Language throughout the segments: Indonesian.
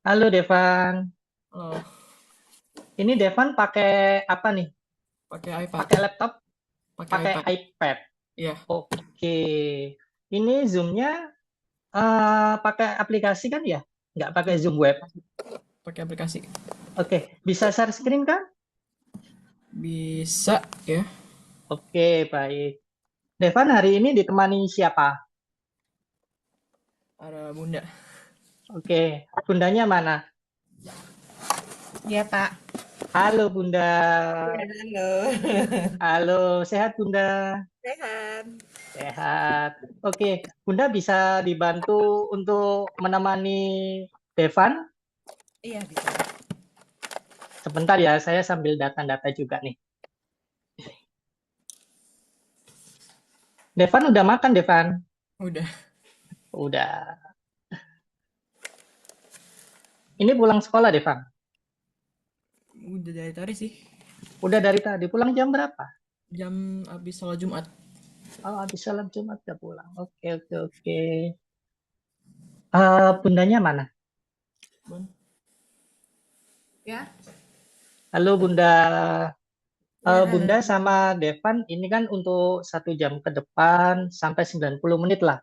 Halo Devan, Oh, ini Devan pakai apa nih? pakai iPad, Pakai laptop, pakai pakai iPad. iPad. Iya, Oke, ini Zoom-nya pakai aplikasi kan ya? Nggak pakai iya, Zoom web. pakai aplikasi. Oke, bisa share screen kan? Bisa ya. Oke, baik. Devan hari ini ditemani siapa? Ada bunda. Oke, bundanya mana? Iya, Pak. Halo Bunda. Iya, halo. Halo, sehat Bunda? Sehat. Sehat. Oke, Bunda bisa dibantu untuk menemani Devan? Iya, bisa. Sebentar ya, saya sambil data-data juga nih. Devan udah makan, Devan? Udah, Udah. Ini pulang sekolah, Devan? udah dari tadi sih. Udah dari tadi. Pulang jam berapa? Jam habis sholat Jumat. Oh, habis sholat Jumat udah pulang. Oke, oke, oke. Bundanya mana? Bun. Ya? Halo, Bunda. Iya, Bunda halo. sama Devan ini kan untuk 1 jam ke depan sampai 90 menit lah.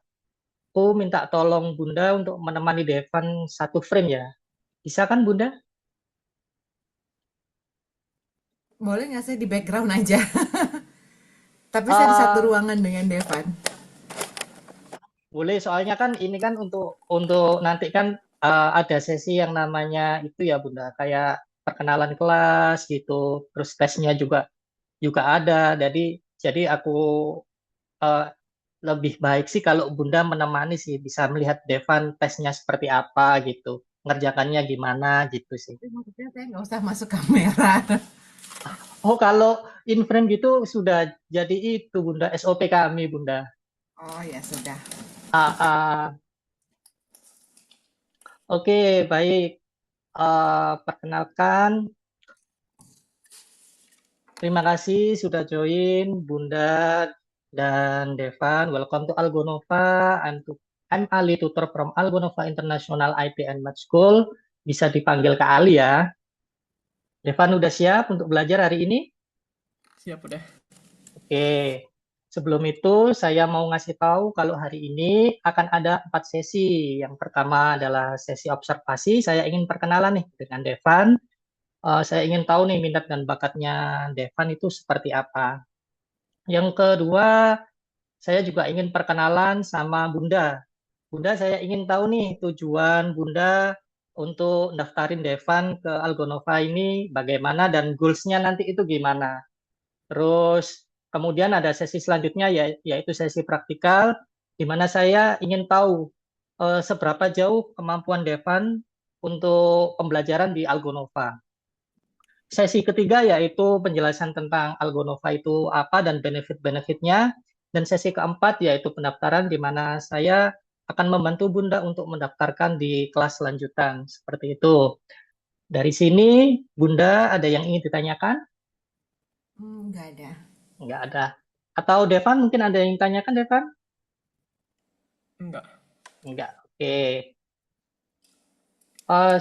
Aku minta tolong Bunda untuk menemani Devan 1 frame ya. Bisa kan, Bunda? Boleh nggak saya di background aja? Tapi saya di satu Eh, ruangan dengan Devan. Boleh, soalnya kan ini kan untuk nanti kan ada sesi yang namanya itu ya Bunda, kayak perkenalan kelas gitu, terus tesnya juga juga ada. Jadi aku eh, lebih baik sih kalau Bunda menemani sih, bisa melihat Devan tesnya seperti apa gitu, ngerjakannya gimana gitu sih. Tapi maksudnya saya nggak usah masuk kamera. Oh, kalau in frame gitu sudah jadi itu Bunda, SOP kami Bunda. Oh ya sudah. Ah, ah. Oke, baik. Perkenalkan, terima kasih sudah join Bunda dan Devan. Welcome to Algonova. I'm Ali, tutor from Algonova International IT and Math School. Bisa dipanggil Kak Ali ya. Devan udah siap untuk belajar hari ini? Siap udah. Oke. Sebelum itu, saya mau ngasih tahu kalau hari ini akan ada 4 sesi. Yang pertama adalah sesi observasi. Saya ingin perkenalan nih dengan Devan. Saya ingin tahu nih minat dan bakatnya Devan itu seperti apa. Yang kedua, saya juga ingin perkenalan sama Bunda. Bunda, saya ingin tahu nih tujuan Bunda untuk daftarin Devan ke Algonova ini bagaimana dan goals-nya nanti itu gimana. Terus kemudian ada sesi selanjutnya yaitu sesi praktikal di mana saya ingin tahu seberapa jauh kemampuan Devan untuk pembelajaran di Algonova. Sesi ketiga yaitu penjelasan tentang Algonova itu apa dan benefit-benefitnya. Dan sesi keempat yaitu pendaftaran di mana saya akan membantu Bunda untuk mendaftarkan di kelas lanjutan. Seperti itu. Dari sini, Bunda ada yang ingin ditanyakan? Nggak ada. Enggak ada. Atau Devan mungkin ada yang ditanyakan, Devan? Enggak. Enggak. Oke.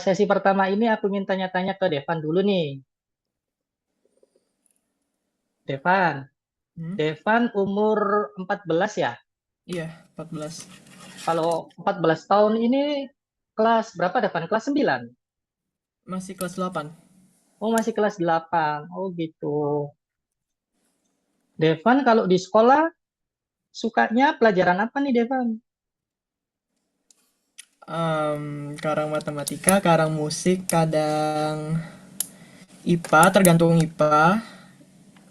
Sesi pertama ini aku ingin tanya-tanya ke Devan dulu nih. Devan. Hmm? Devan umur 14 ya? Iya, 14. Kalau 14 tahun ini kelas berapa Devan? Kelas 9. Masih kelas 8. Oh, masih kelas 8. Oh, gitu. Devan kalau di sekolah sukanya pelajaran apa nih, Devan? Kadang matematika, kadang musik, kadang IPA, tergantung IPA.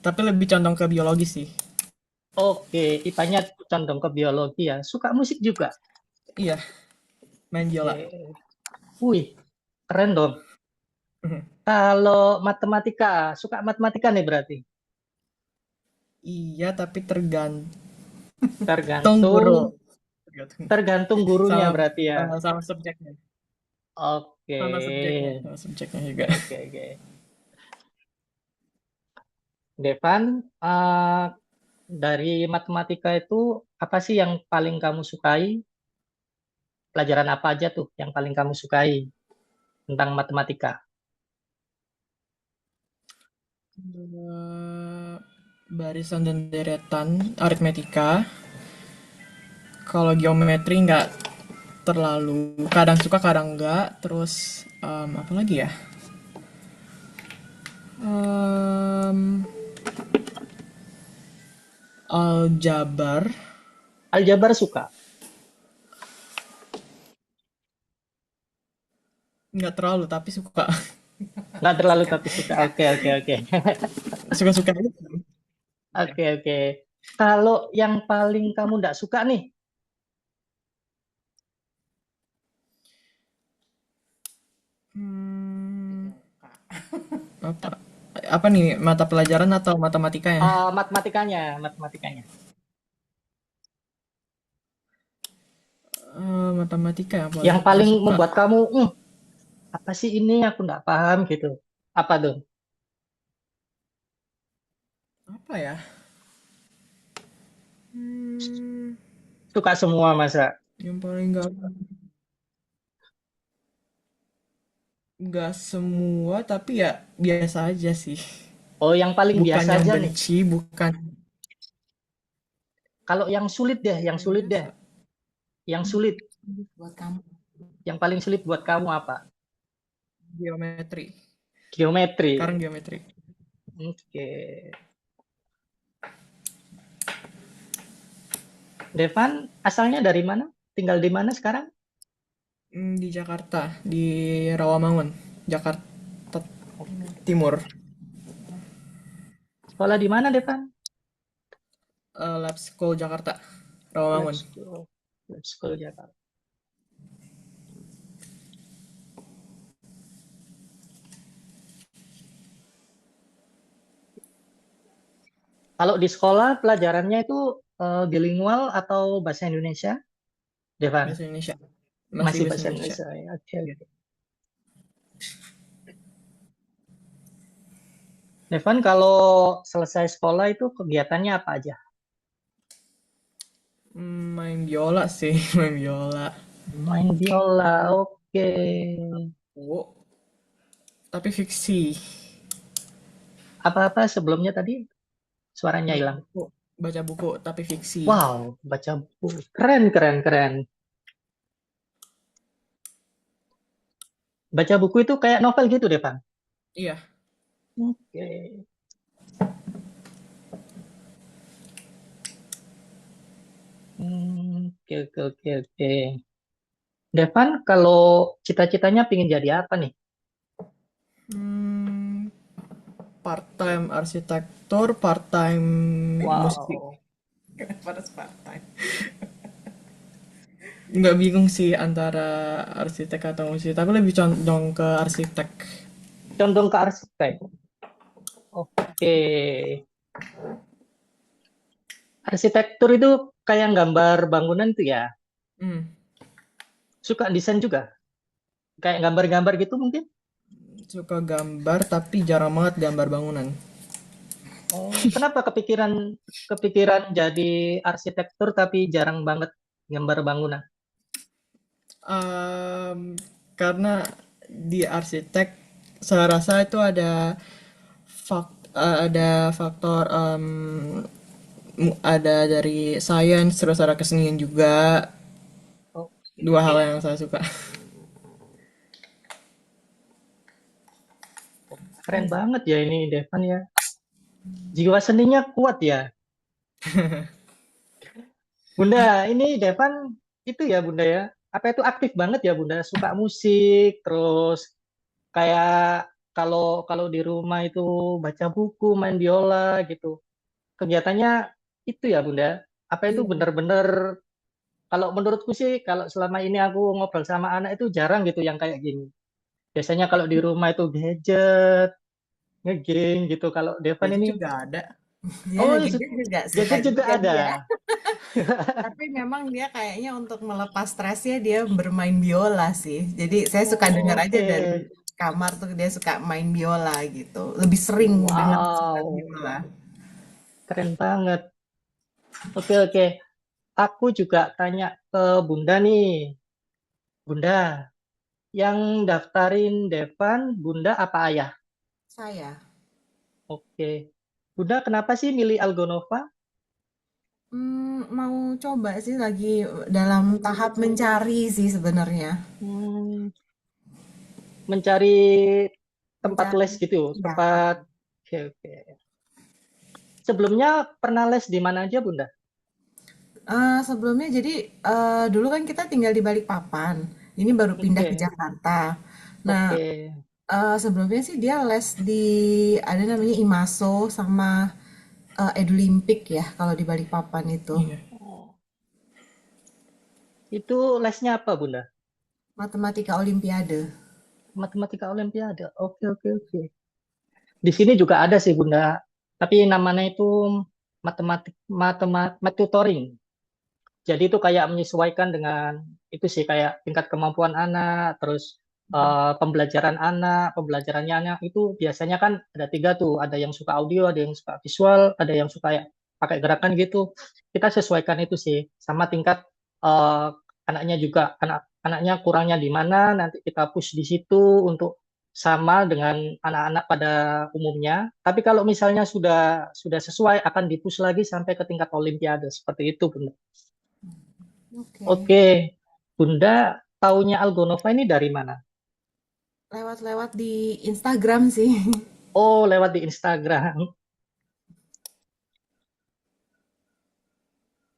Tapi lebih condong ke biologi sih. Oke, IPA-nya condong ke biologi ya. Suka musik juga. Iya, main biola. Oke. Wih, keren dong. Kalau matematika, suka matematika nih berarti. Iya, tapi tergantung guru. Tergantung Tergantung. tergantung gurunya Sama berarti ya. sama subjeknya. Oke. Sama subjeknya juga. Oke, oke. Devan, eh, dari matematika itu apa sih yang paling kamu sukai? Pelajaran apa aja tuh yang paling kamu sukai? tentang matematika? Barisan dan deretan, aritmetika. Kalau geometri nggak terlalu, kadang suka kadang enggak. Terus apa lagi ya? Em, Aljabar Aljabar suka? nggak terlalu tapi suka. Nggak terlalu Suka, tapi suka. suka. Oke, oke, oke. Suka-suka aja. Oke, oke. Kalau yang paling kamu nggak suka nih, Hmm, apa apa nih, mata pelajaran atau matematikanya? matematikanya, matematikanya. Matematika yang Yang paling nggak paling suka. membuat kamu, apa sih ini? Aku nggak paham gitu. Apa tuh? Apa ya? Hmm, Suka semua masa? yang paling nggak semua tapi ya biasa aja sih. Oh, yang paling Bukan biasa yang aja nih. benci, bukan Kalau yang sulit deh, yang paling sulit deh, biasa. yang sulit. Buat kamu. Yang paling sulit buat kamu apa? Geometri. Sekarang Geometri. geometri. Oke. Devan, asalnya dari mana? Tinggal di mana sekarang? Di Jakarta, di Rawamangun, Jakarta Timur. Sekolah di mana, Devan? Lab School Jakarta, Lab Rawamangun. School. Lab School Jakarta. Kalau di sekolah pelajarannya itu bilingual atau bahasa Indonesia, Devan? Bahasa Indonesia. Masih Masih bahasa bahasa Indonesia. Indonesia ya. Oke, oke. Devan, kalau selesai sekolah itu kegiatannya apa aja? Main biola sih, main biola. Main biola, oke. Oh, tapi fiksi. Apa-apa sebelumnya tadi suaranya Baca hilang. buku, baca buku tapi fiksi. Wow, baca buku. Keren, keren, keren. Baca buku itu kayak novel gitu, Devan. Iya. Oke. Oke, oke, oke, oke. Devan, kalau cita-citanya pengen jadi apa nih? Hmm, Part-time arsitektur, part-time musik. Wow, Kenapa harus part-time? Nggak bingung sih antara arsitek atau musik, tapi lebih condong ke arsitek. condong ke arsitek. Oke. Arsitektur itu kayak gambar bangunan tuh ya. Hmm, Suka desain juga. Kayak gambar-gambar gitu mungkin. Suka gambar tapi jarang banget gambar bangunan. Oh, kenapa kepikiran kepikiran jadi arsitektur tapi jarang banget gambar bangunan? Em, karena di arsitek saya rasa itu ada faktor ada dari sains terus ada kesenian juga, dua hal Oke. yang saya suka. Keren banget ya ini Devan ya. Jiwa seninya kuat ya. Bunda, ini Devan itu ya Bunda ya. Apa itu aktif banget ya Bunda? Suka musik, terus kayak kalau kalau di rumah itu baca buku, main biola gitu. Kegiatannya itu ya Bunda. Apa itu Iya. benar-benar kalau menurutku sih kalau selama ini aku ngobrol sama anak itu jarang gitu yang kayak gini. Biasanya kalau di rumah itu gadget, ngegame gitu. Kalau Devan Jadi ini, juga ada. Ya, oh gadget juga suka gadget juga juga ada. dia. Tapi memang dia kayaknya untuk melepas stresnya dia bermain biola sih. Jadi saya suka dengar aja Oke, dari kamar tuh dia suka main biola gitu. Lebih sering dengar suara wow, biola. keren banget. Oke, oke. Aku juga tanya ke Bunda nih. Bunda, Yang daftarin Devan, Bunda apa Ayah? Saya. Oke. Bunda kenapa sih milih Algonova? Mau coba sih lagi dalam tahap mencari sih sebenarnya. Hmm, mencari tempat Mencari, les gitu, ya. tempat. Oke, oke. Sebelumnya pernah les di mana aja, Bunda? Sebelumnya jadi dulu kan kita tinggal di Balikpapan. Ini baru pindah ke Oke, Jakarta. Nah, oke. sebelumnya sih dia les di ada namanya IMASO sama Edulimpik ya kalau di Balikpapan itu. Iya. Oh, itu lesnya apa, Bunda? Matematika Olimpiade. Matematika Olimpiade. Oke, oke, oke. Di sini juga ada sih, Bunda. Tapi namanya itu matematik tutoring. Jadi itu kayak menyesuaikan dengan itu sih kayak tingkat kemampuan anak, terus pembelajaran anak, pembelajarannya anak itu biasanya kan ada tiga tuh, ada yang suka audio, ada yang suka visual, ada yang suka ya pakai gerakan gitu. Kita sesuaikan itu sih sama tingkat eh, anaknya juga, anaknya kurangnya di mana, nanti kita push di situ untuk sama dengan anak-anak pada umumnya. Tapi kalau misalnya sudah sesuai akan dipush lagi sampai ke tingkat olimpiade seperti itu, Bunda. Oke. Oke, Bunda taunya Algonova ini dari mana? Lewat-lewat di Instagram sih. Oh, lewat di Instagram.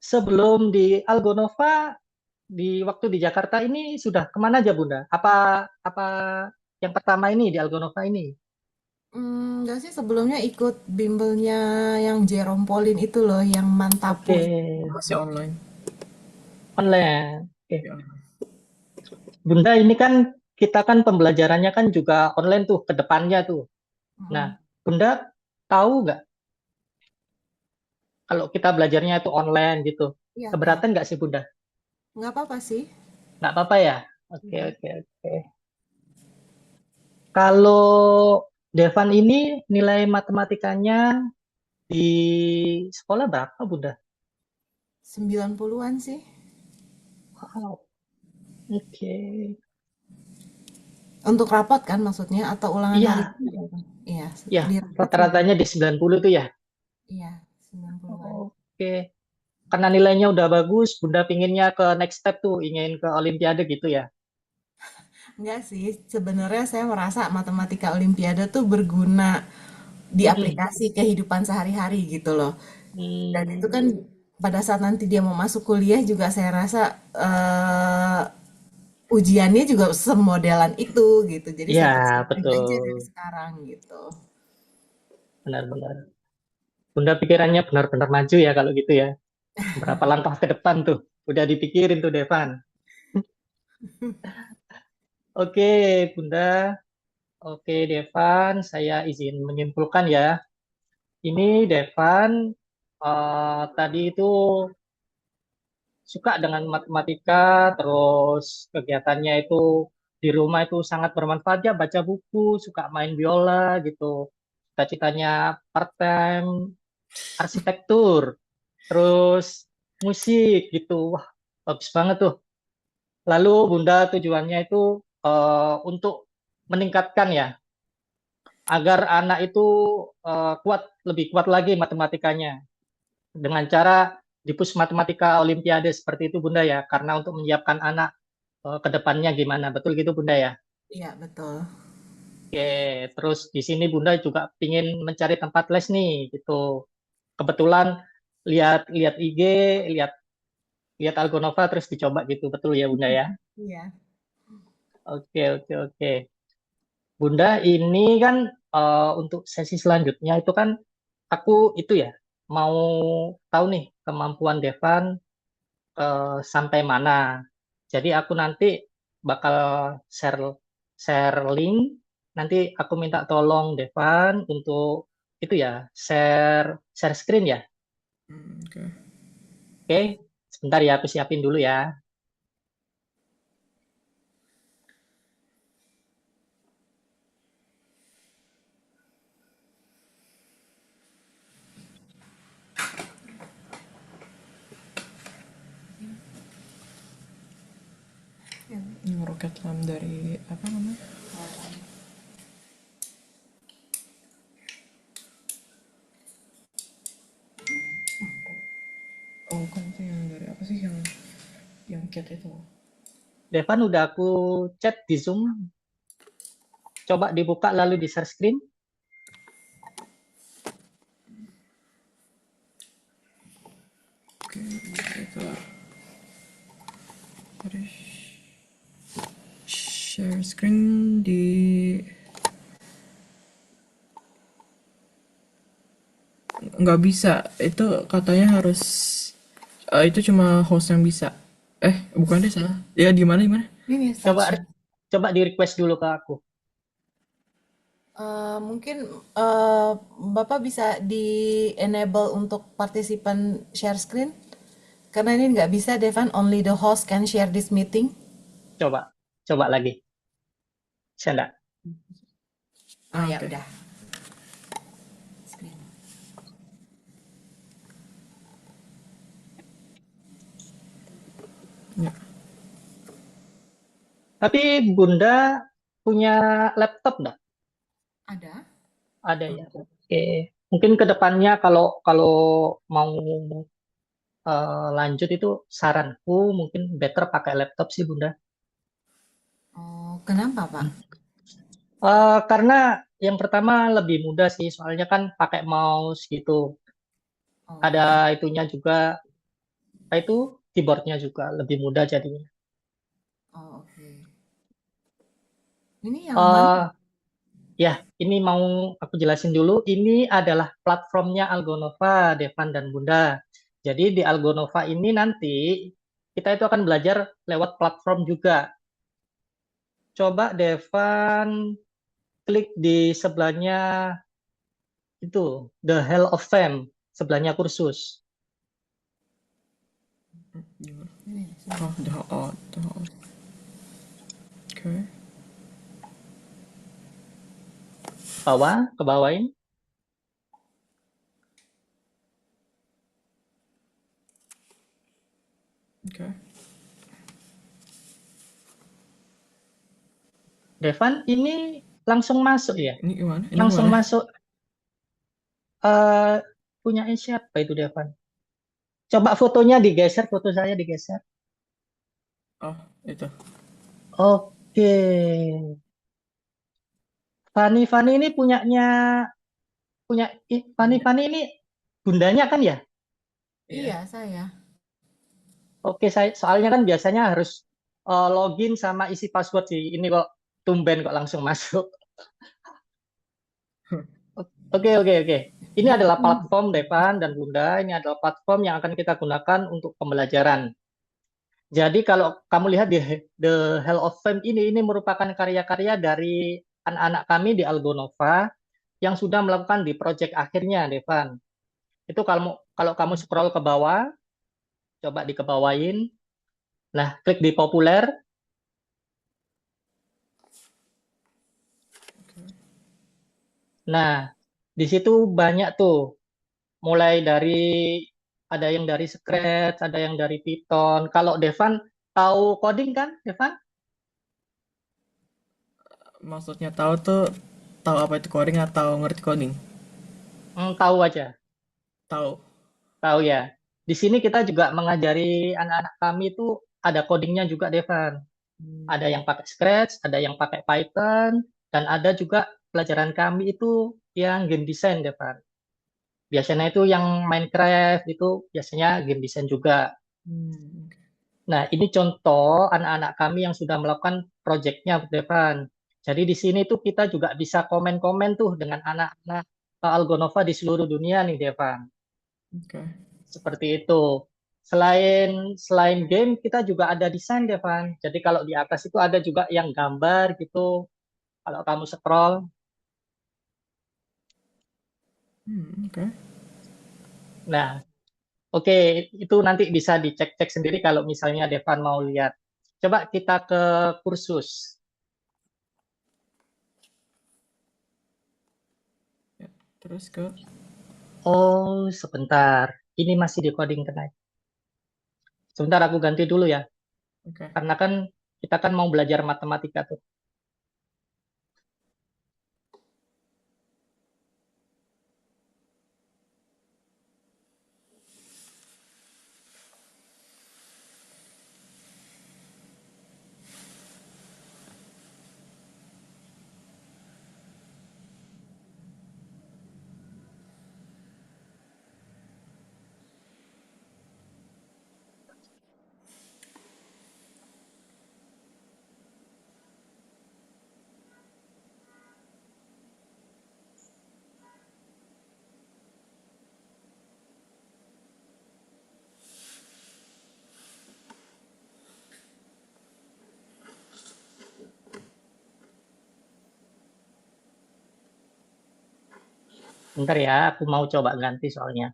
Sebelum di Algonova, di waktu di Jakarta ini sudah kemana aja, Bunda? Apa yang pertama ini di Algonova ini? Enggak sih sebelumnya ikut bimbelnya yang Jerome Pauline itu loh, yang Mantapu Oke, itu. Masih online. online. Oke. Ya. Bunda, ini kan kita kan pembelajarannya kan juga online tuh ke depannya tuh. Nah, Mm-mm. Bunda tahu nggak kalau kita belajarnya itu online gitu? Iya tahu. Keberatan nggak sih, Bunda? Nggak apa-apa sih. Nggak apa-apa ya? Oke, Mm-mm. oke, oke. Kalau Devan ini nilai matematikanya di sekolah berapa, Bunda? 90-an sih. Wow, oke. Untuk rapot kan maksudnya atau ulangan harian Iya, berapa? Iya, ya, di rapot rata-ratanya di 90 itu ya. iya, 90-an. Oke. Karena nilainya udah bagus, Bunda pinginnya ke next step tuh, ingin ke Olimpiade gitu ya. Enggak sih, sebenarnya saya merasa matematika Olimpiade tuh berguna di Mm-mm. aplikasi kehidupan sehari-hari gitu loh. Dan itu kan Hmm, pada saat nanti dia mau masuk kuliah juga saya rasa ujiannya juga semodelan itu gitu. Jadi ya, saya persiapin aja dari betul. sekarang gitu. Benar-benar. Bunda pikirannya benar-benar maju ya kalau gitu ya. Berapa langkah ke depan tuh? Udah dipikirin tuh, Devan. Oke, Bunda. Oke, Devan, saya izin menyimpulkan ya. Ini Devan tadi itu suka dengan matematika, terus kegiatannya itu di rumah itu sangat bermanfaat ya, baca buku, suka main biola gitu. Cita-citanya part-time arsitektur, terus musik gitu. Wah, bagus banget tuh. Lalu Bunda tujuannya itu untuk meningkatkan ya agar anak itu lebih kuat lagi matematikanya dengan cara dipus matematika olimpiade seperti itu Bunda ya, karena untuk menyiapkan anak ke depannya gimana, betul gitu Bunda ya. Iya, betul. Oke, terus di sini Bunda juga ingin mencari tempat les nih gitu. Kebetulan lihat lihat IG, lihat lihat Algonova terus dicoba gitu, betul ya Bunda ya. Iya. Oke, oke, oke. Bunda, ini kan untuk sesi selanjutnya itu kan aku itu ya mau tahu nih kemampuan Devan sampai mana. Jadi aku nanti bakal share share link. Nanti aku minta tolong Devan untuk itu ya share share screen ya. Oke. Oke, sebentar ya aku siapin dulu ya. Ini Rocket Lamp dari apa namanya? Oh, bukan itu yang dari apa sih yang cat itu? Devan udah aku chat di Zoom. Coba dibuka lalu di share screen. Oke, itu dari share screen di nggak bisa. Itu katanya harus itu cuma host yang bisa. Bukan deh, salah. Ya gimana gimana? Ini Coba start share. coba di request dulu ke aku. Mungkin Bapak bisa di enable untuk partisipan share screen karena ini nggak bisa Devan, only the host can share this meeting. Coba coba lagi. Bisa enggak? Ya Oke. udah. Screen. Ya. Tapi Bunda punya laptop enggak? Ada? Ada ya. Oke. Mungkin ke depannya kalau kalau mau lanjut itu saranku mungkin better pakai laptop sih Bunda. Oh, kenapa Pak? Karena yang pertama lebih mudah sih, soalnya kan pakai mouse gitu. Ada Oh, itunya juga, apa itu keyboardnya juga lebih mudah jadinya. oh oke. Ini yang mana? eh Ya, ini mau aku jelasin dulu. Ini adalah platformnya Algonova, Devan dan Bunda. Jadi di Algonova ini nanti kita itu akan belajar lewat platform juga. Coba Devan klik di sebelahnya itu, The Hall of Fame, sebelahnya kursus. Gimana? Ini. Oh. Oke. Bawah, ke bawain. Oke. Devan, ini langsung masuk ya? Ini gimana? Ini Langsung gimana? masuk. eh Punya siapa itu Devan? Coba fotonya digeser, foto saya digeser. Oh, itu. Oke. Fani ini Fani ini bundanya kan ya? Iya. Iya, saya. Oke, saya soalnya kan biasanya harus login sama isi password sih. Ini kok tumben kok langsung masuk. Oke. Ini adalah platform Devan dan Bunda. Ini adalah platform yang akan kita gunakan untuk pembelajaran. Jadi kalau kamu lihat di The Hall of Fame ini merupakan karya-karya dari anak-anak kami di Algonova yang sudah melakukan di proyek akhirnya, Devan. Itu kalau kalau kamu scroll ke bawah, coba dikebawain. Nah, klik di populer. Nah, di situ banyak tuh, mulai dari ada yang dari Scratch, ada yang dari Python. Kalau Devan tahu coding kan, Devan? Maksudnya tahu apa itu coding atau ngerti coding? Tahu aja, Tahu. tahu ya. Di sini kita juga mengajari anak-anak kami itu ada codingnya juga, Devan. Ada yang pakai Scratch, ada yang pakai Python, dan ada juga pelajaran kami itu yang game design, Devan. Biasanya itu yang Minecraft itu biasanya game design juga. Oke. Nah, ini contoh anak-anak kami yang sudah melakukan proyeknya, Devan. Jadi di sini tuh kita juga bisa komen-komen tuh dengan anak-anak Algonova di seluruh dunia nih, Devan. Oke. Seperti itu. Selain game, kita juga ada desain, Devan. Jadi kalau di atas itu ada juga yang gambar gitu. Kalau kamu scroll. Oke. Nah, oke, itu nanti bisa dicek-cek sendiri kalau misalnya Devan mau lihat. Coba kita ke kursus. Ya, terus ke Oh, sebentar. Ini masih di coding tonight. Sebentar aku ganti dulu ya. oke. Karena kan Kita kan mau belajar matematika tuh. Bentar ya, aku mau coba ganti soalnya.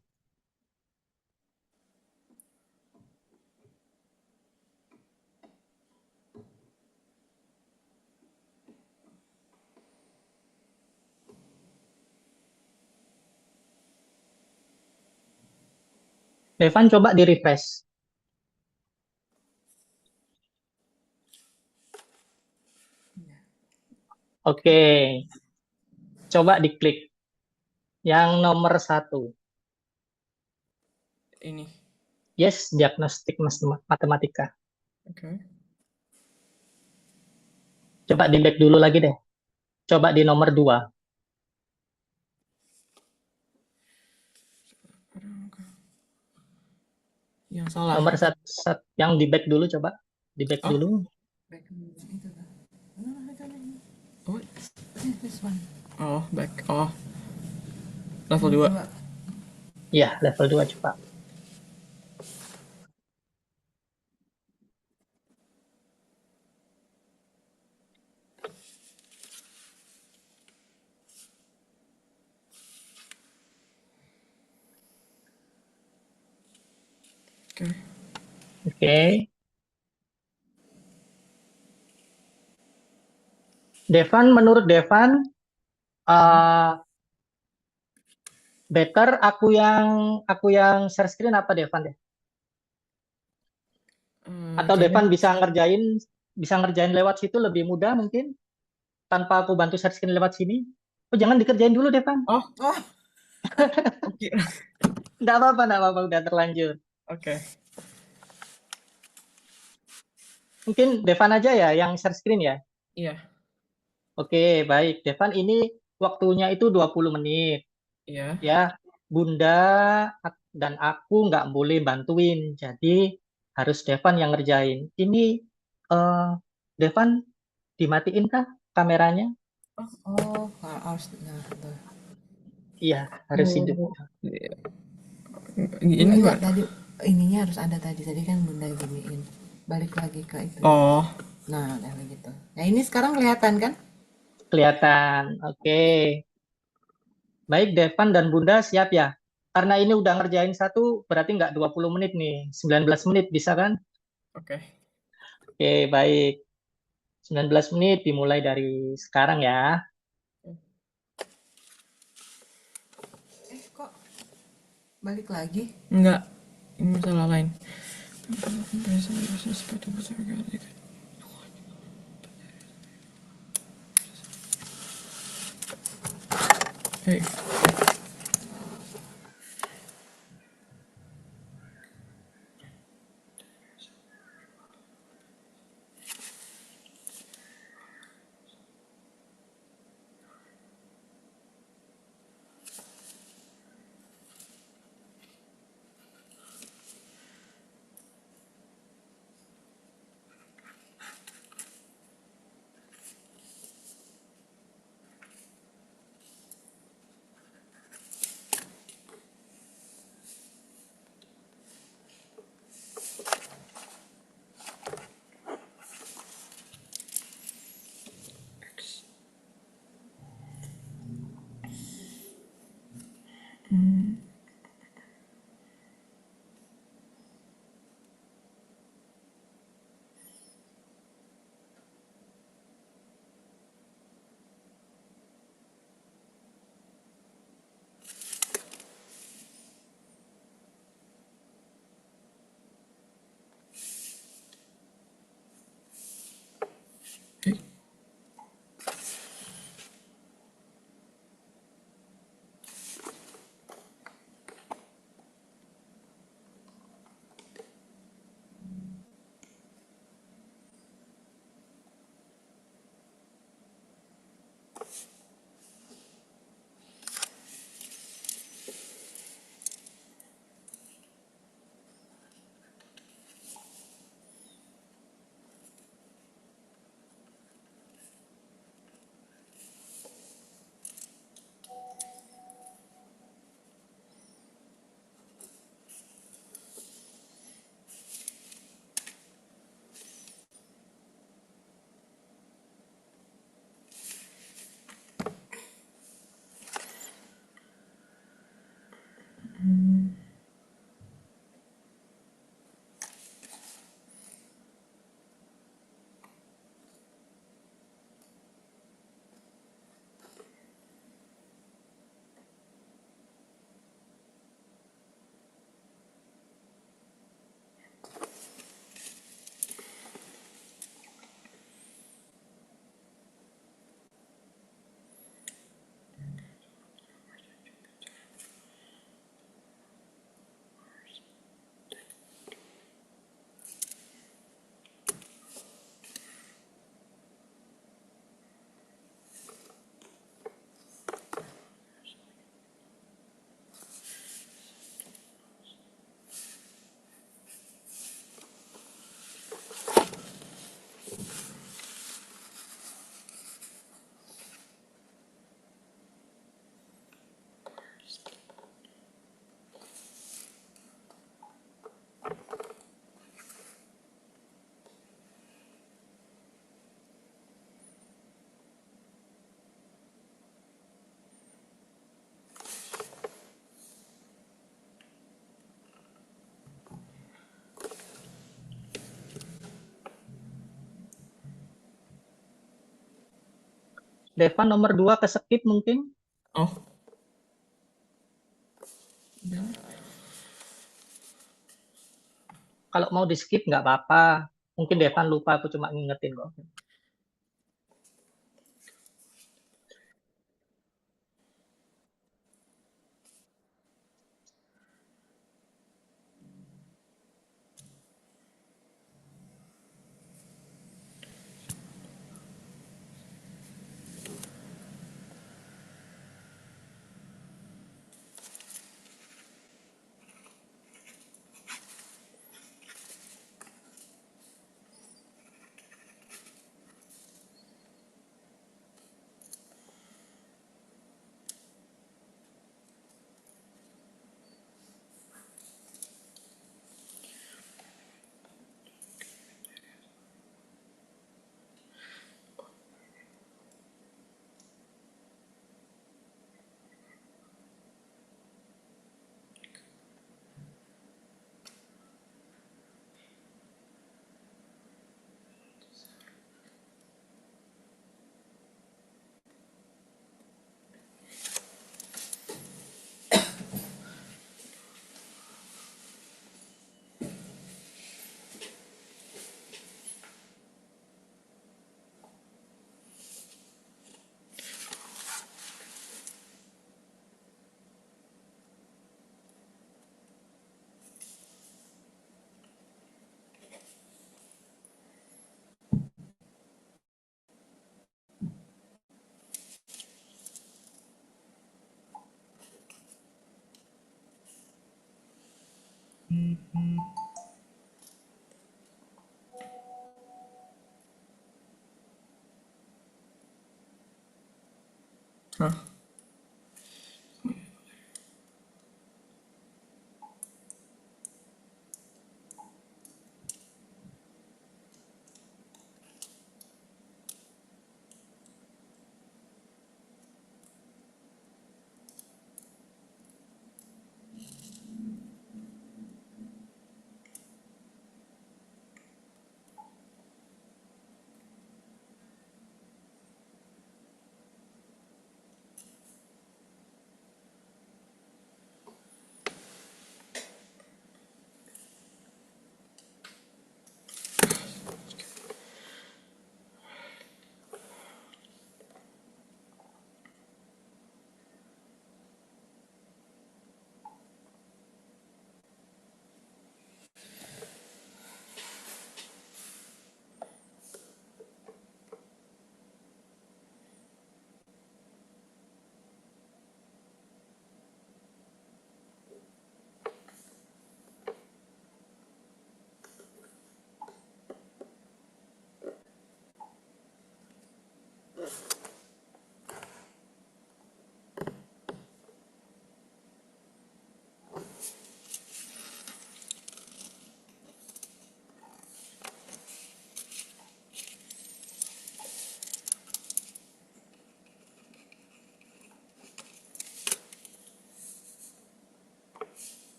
Devan coba di refresh. Oke, coba diklik yang nomor 1. Ini. Yes, diagnostik matematika. Oke. Coba di back dulu lagi deh. Coba di nomor 2. Yang salah. Nomor satu, yang di back dulu coba. Di back Oh, dulu. Back itu tuh. what? This one. Oh, back. Oh, level 2. Dua. Iya, level 2 coba. Oke. Oke. Devan, menurut Devan, better aku yang share screen apa Devan deh? Atau Kayaknya Devan bisa ngerjain lewat situ lebih mudah mungkin tanpa aku bantu share screen lewat sini. Oh, jangan dikerjain dulu Devan. Oh, Oh, oke. Enggak apa-apa, udah terlanjur. Oke. Mungkin Devan aja ya yang share screen ya. Iya, Oke, baik. Devan ini waktunya itu 20 menit. iya. Ya, Bunda dan aku nggak boleh bantuin. Jadi harus Devan yang ngerjain. Ini eh, Devan dimatiin kah kameranya? oh, harus. Nah, tuh. Iya, harus hidup. Oh, ini Enggak gimana? tadi ininya harus ada tadi. Tadi kan Bunda giniin. Balik lagi ke itu. Oh, Nah, udah gitu. Nah, ini sekarang kelihatan kan? Kelihatan. Oke. Baik, Devan dan Bunda siap ya? Karena ini udah ngerjain satu, berarti nggak 20 menit nih. 19 menit bisa kan? oke. Oke, baik. 19 menit dimulai dari sekarang ya. Kok balik lagi? Enggak, ini masalah lain. Hey, Devan nomor 2 ke skip mungkin. Oh, Kalau mau di skip nggak apa-apa. Mungkin Devan lupa, aku cuma ngingetin kok. hah.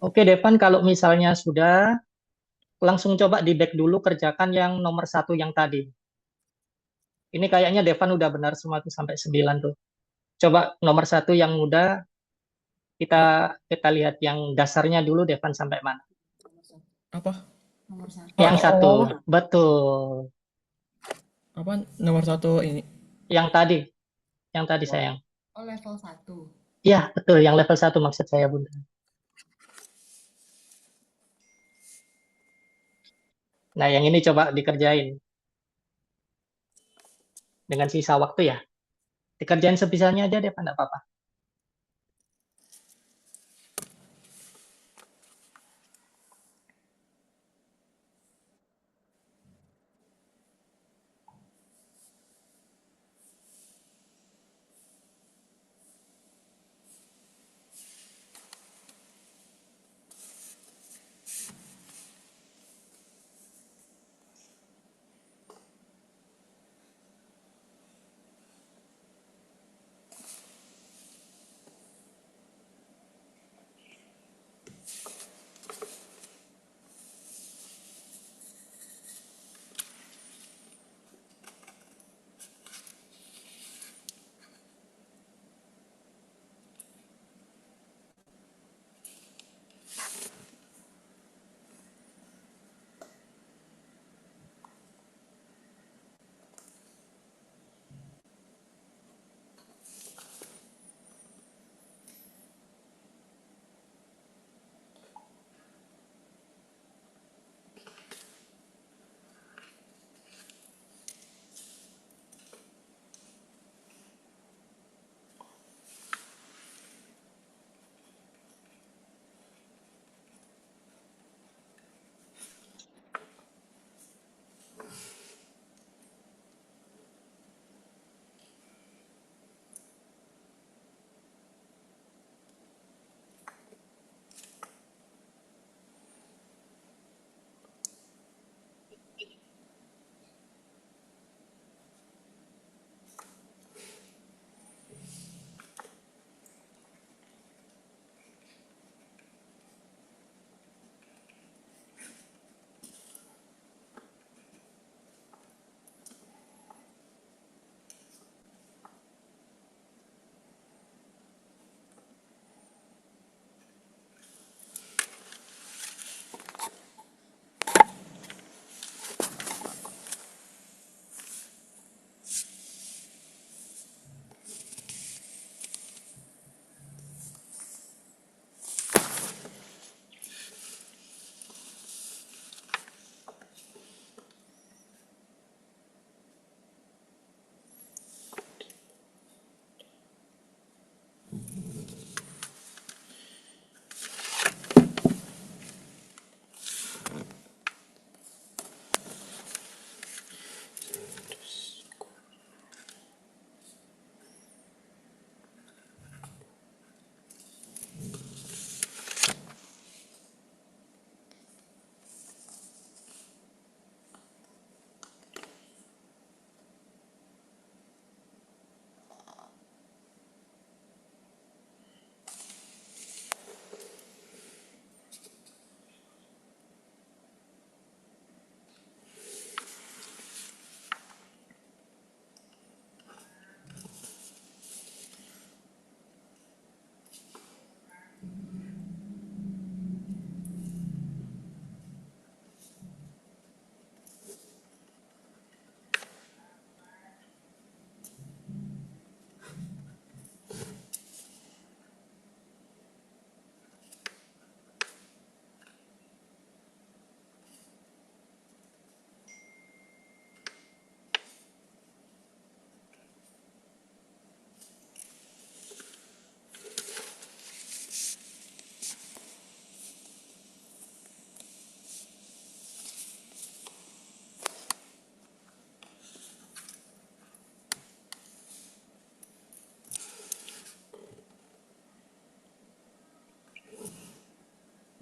Oke, Devan, kalau misalnya sudah, langsung coba di back dulu kerjakan yang nomor satu yang tadi. Ini kayaknya Devan udah benar semua tuh sampai 9 tuh. Coba nomor satu yang mudah, kita kita lihat yang dasarnya dulu Devan sampai mana. Apa? Nomor satu. Yang satu, Oh, betul. apa nomor satu ini? Yang tadi, yang tadi sayang. Oh, level satu. Ya, betul. Yang level satu maksud saya, Bunda. Nah, yang ini coba dikerjain dengan sisa waktu ya. Dikerjain sebisanya aja deh, Pak. Nggak apa-apa.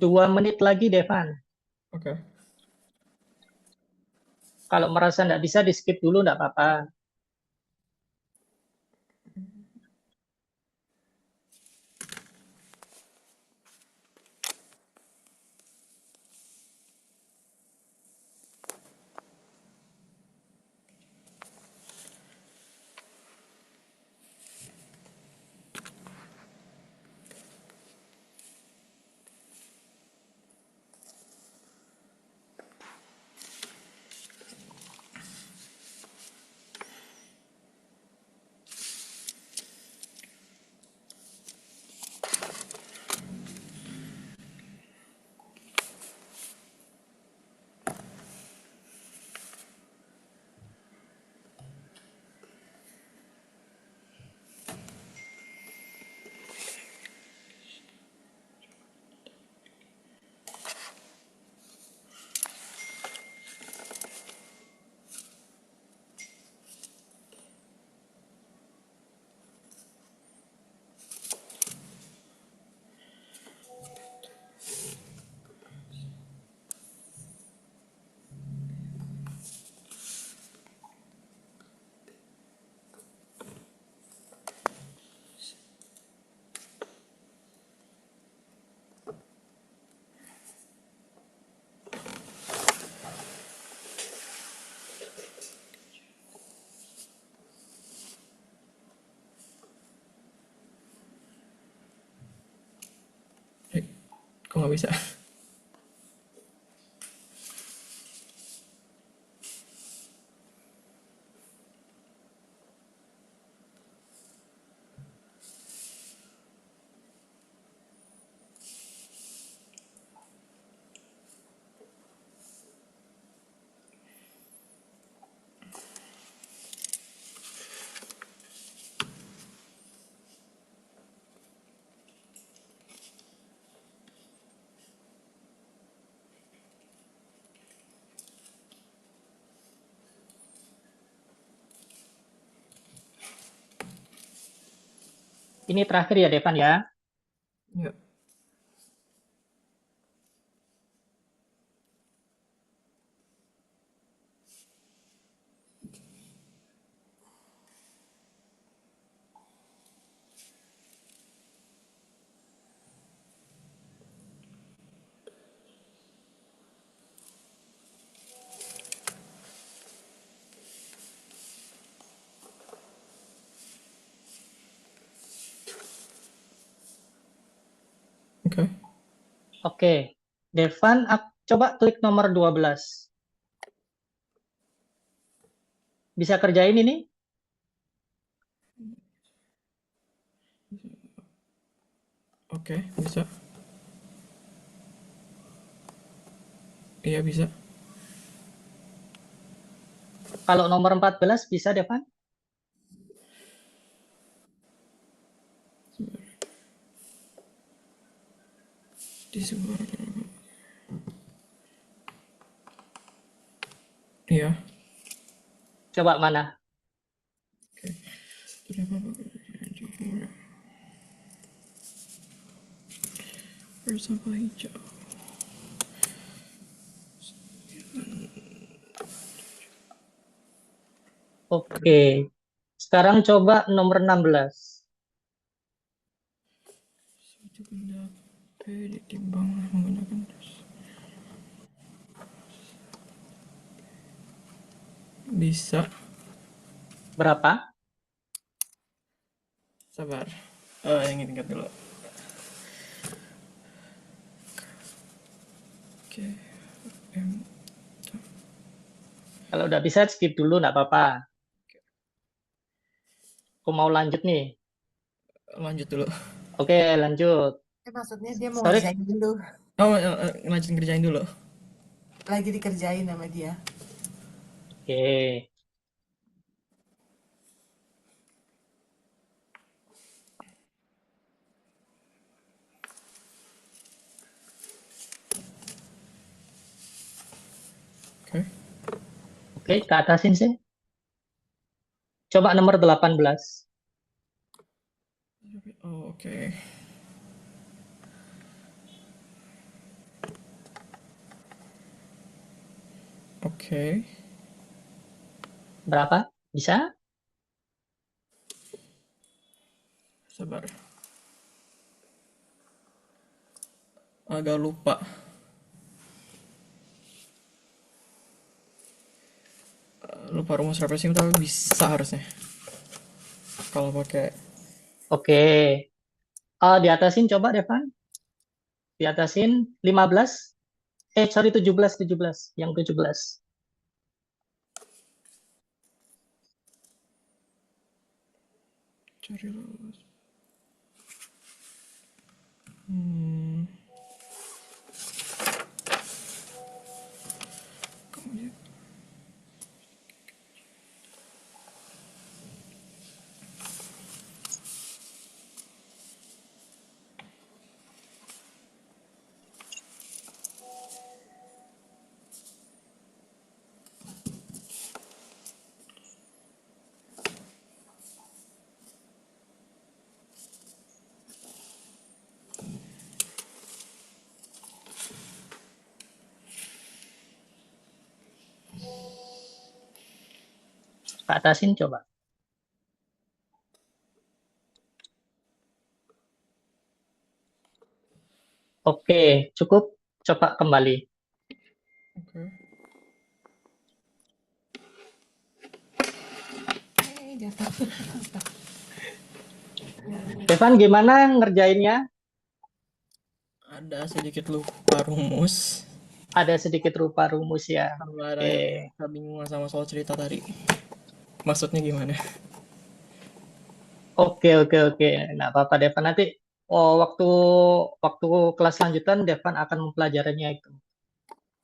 Dua menit lagi, Devan. Oke. Kalau merasa nggak bisa, di skip dulu, nggak apa-apa. Kok nggak bisa? Ini terakhir ya, Devan ya. Ya. Oke. Oke, Devan, coba klik nomor 12. Bisa kerjain ini? Oke, bisa. Iya, bisa. Kalau nomor 14 bisa, Devan? Di sebelah. Iya. Coba mana? Bersama hijau. Oke. Sekarang coba nomor 16. Suatu benda P ditimbang menggunakan bisa. Berapa? Sabar. Ingat-ingat dulu. Oke. M. Kalau udah bisa, skip dulu, nggak apa-apa. Aku mau lanjut nih. Lanjut dulu. Oke, lanjut. Maksudnya dia mau Sorry. ngerjain dulu. Oh, lanjut ngerjain dulu. Lagi dikerjain sama dia. Oke. Oke. Oke, ke atasin sih. Coba nomor 18. Oh, oke. Oke. Berapa? Bisa? Sabar. Agak lupa. Lupa rumus refreshing tapi bisa harusnya. Kalau pakai Oke. Di atasin coba, Devan. Di atasin 15. Sorry, 17. 17. Yang 17. cari rumus. Hmm. Kemudian Ke atasin coba. Oke, cukup. Coba kembali. oke. Jatuh. Devan, gimana ngerjainnya? Ada sedikit lupa rumus Ada sedikit rupa rumus ya. sama ada Oke. yang kebingungan sama soal cerita tadi. Maksudnya gimana? Oke, oke, oke. Nggak apa-apa, Devan. Nanti waktu waktu kelas lanjutan, Devan akan mempelajarinya itu.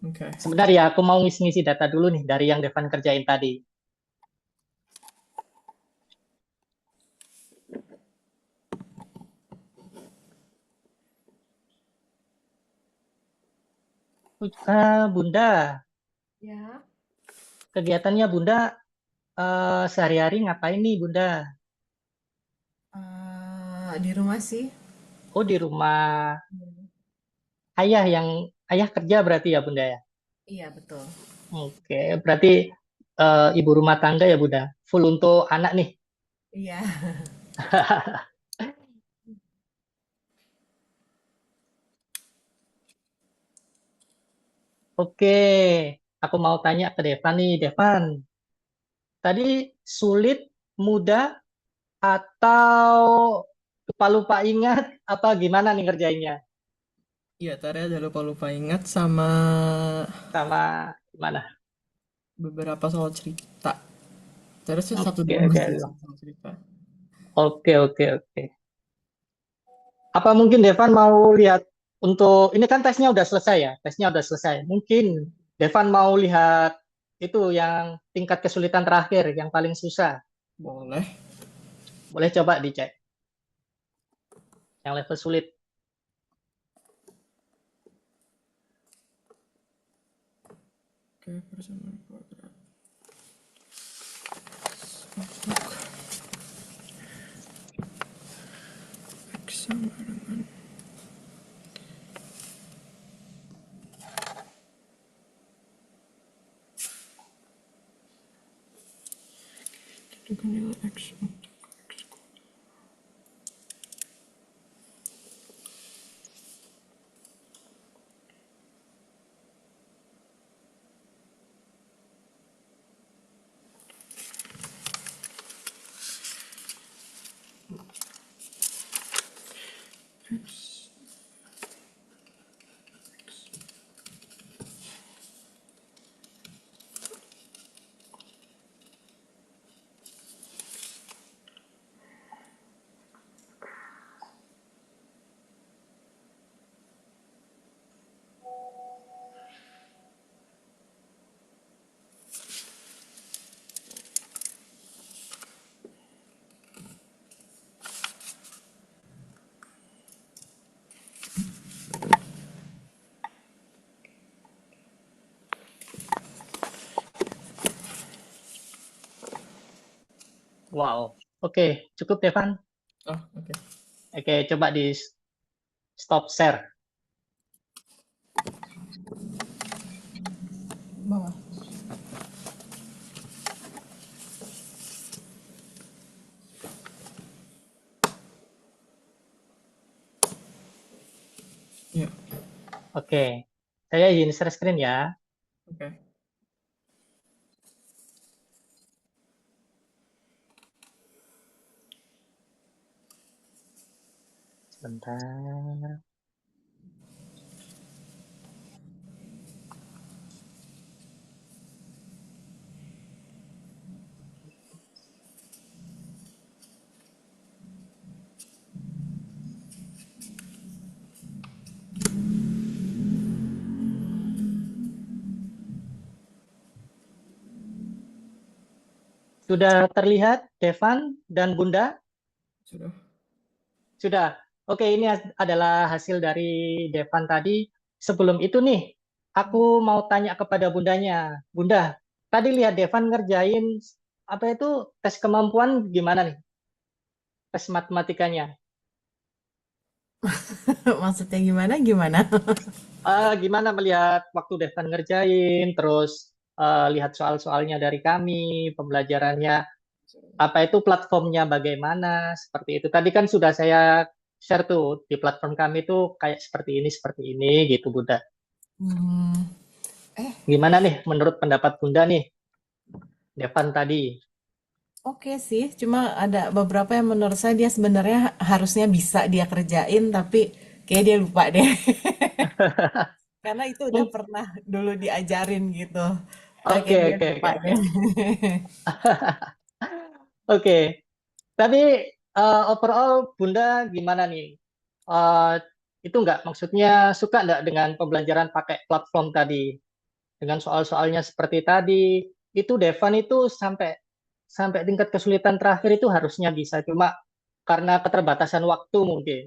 Oke. Sebentar ya, aku mau ngisi-ngisi data dulu nih dari yang Devan kerjain tadi. Bunda, Ya. kegiatannya Bunda sehari-hari ngapain nih, Bunda? Di rumah sih. Oh, di rumah ayah kerja berarti ya, Bunda ya? Iya, betul. Oke, berarti ibu rumah tangga ya, Bunda. Full untuk anak nih. Iya. Oke, aku mau tanya ke Devan nih, Devan. Tadi sulit, mudah, atau lupa-lupa ingat, apa gimana nih ngerjainnya? Iya, tadi ada lupa-lupa ingat sama Sama gimana? beberapa soal cerita. Terusnya satu Oke, dua oke, sih soal cerita. oke, oke, oke. Apa mungkin Devan mau lihat ini kan tesnya udah selesai ya, tesnya udah selesai. Mungkin Devan mau lihat itu yang tingkat kesulitan terakhir, yang paling susah. Boleh. Boleh coba dicek, yang level sulit. Oke, persamaan kuadrat. X sama dengan nilai X untuk X. X. Wow. Oke, cukup Devan. Oh, oke. Oke, coba di stop share. Bawah. Ya, Oke, saya izin share screen ya. oke. Sebentar. Sudah terlihat Devan dan Bunda? Sudah. Sudah. Oke, ini adalah hasil dari Devan tadi. Sebelum itu nih, aku mau tanya kepada Bundanya. Bunda, tadi lihat Devan ngerjain apa itu tes kemampuan gimana nih? Tes matematikanya. Maksudnya gimana? Gimana? Gimana melihat waktu Devan ngerjain, terus lihat soal-soalnya dari kami, pembelajarannya, apa itu platformnya bagaimana, seperti itu. Tadi kan sudah saya share tuh di platform kami tuh kayak seperti ini gitu Bunda. Hmm, eh, Gimana nih menurut pendapat Bunda nih, Devan tadi? oke sih. Cuma ada beberapa yang menurut saya dia sebenarnya harusnya bisa dia kerjain, tapi Kayak dia lupa deh. Karena itu udah pernah dulu diajarin gitu. Tapi Oke, kayak dia oke, lupa oke, deh. oke. Oke, tapi overall Bunda gimana nih? Eh, itu nggak maksudnya suka nggak dengan pembelajaran pakai platform tadi? Dengan soal-soalnya seperti tadi, itu Devan itu sampai sampai tingkat kesulitan terakhir itu harusnya bisa, cuma karena keterbatasan waktu mungkin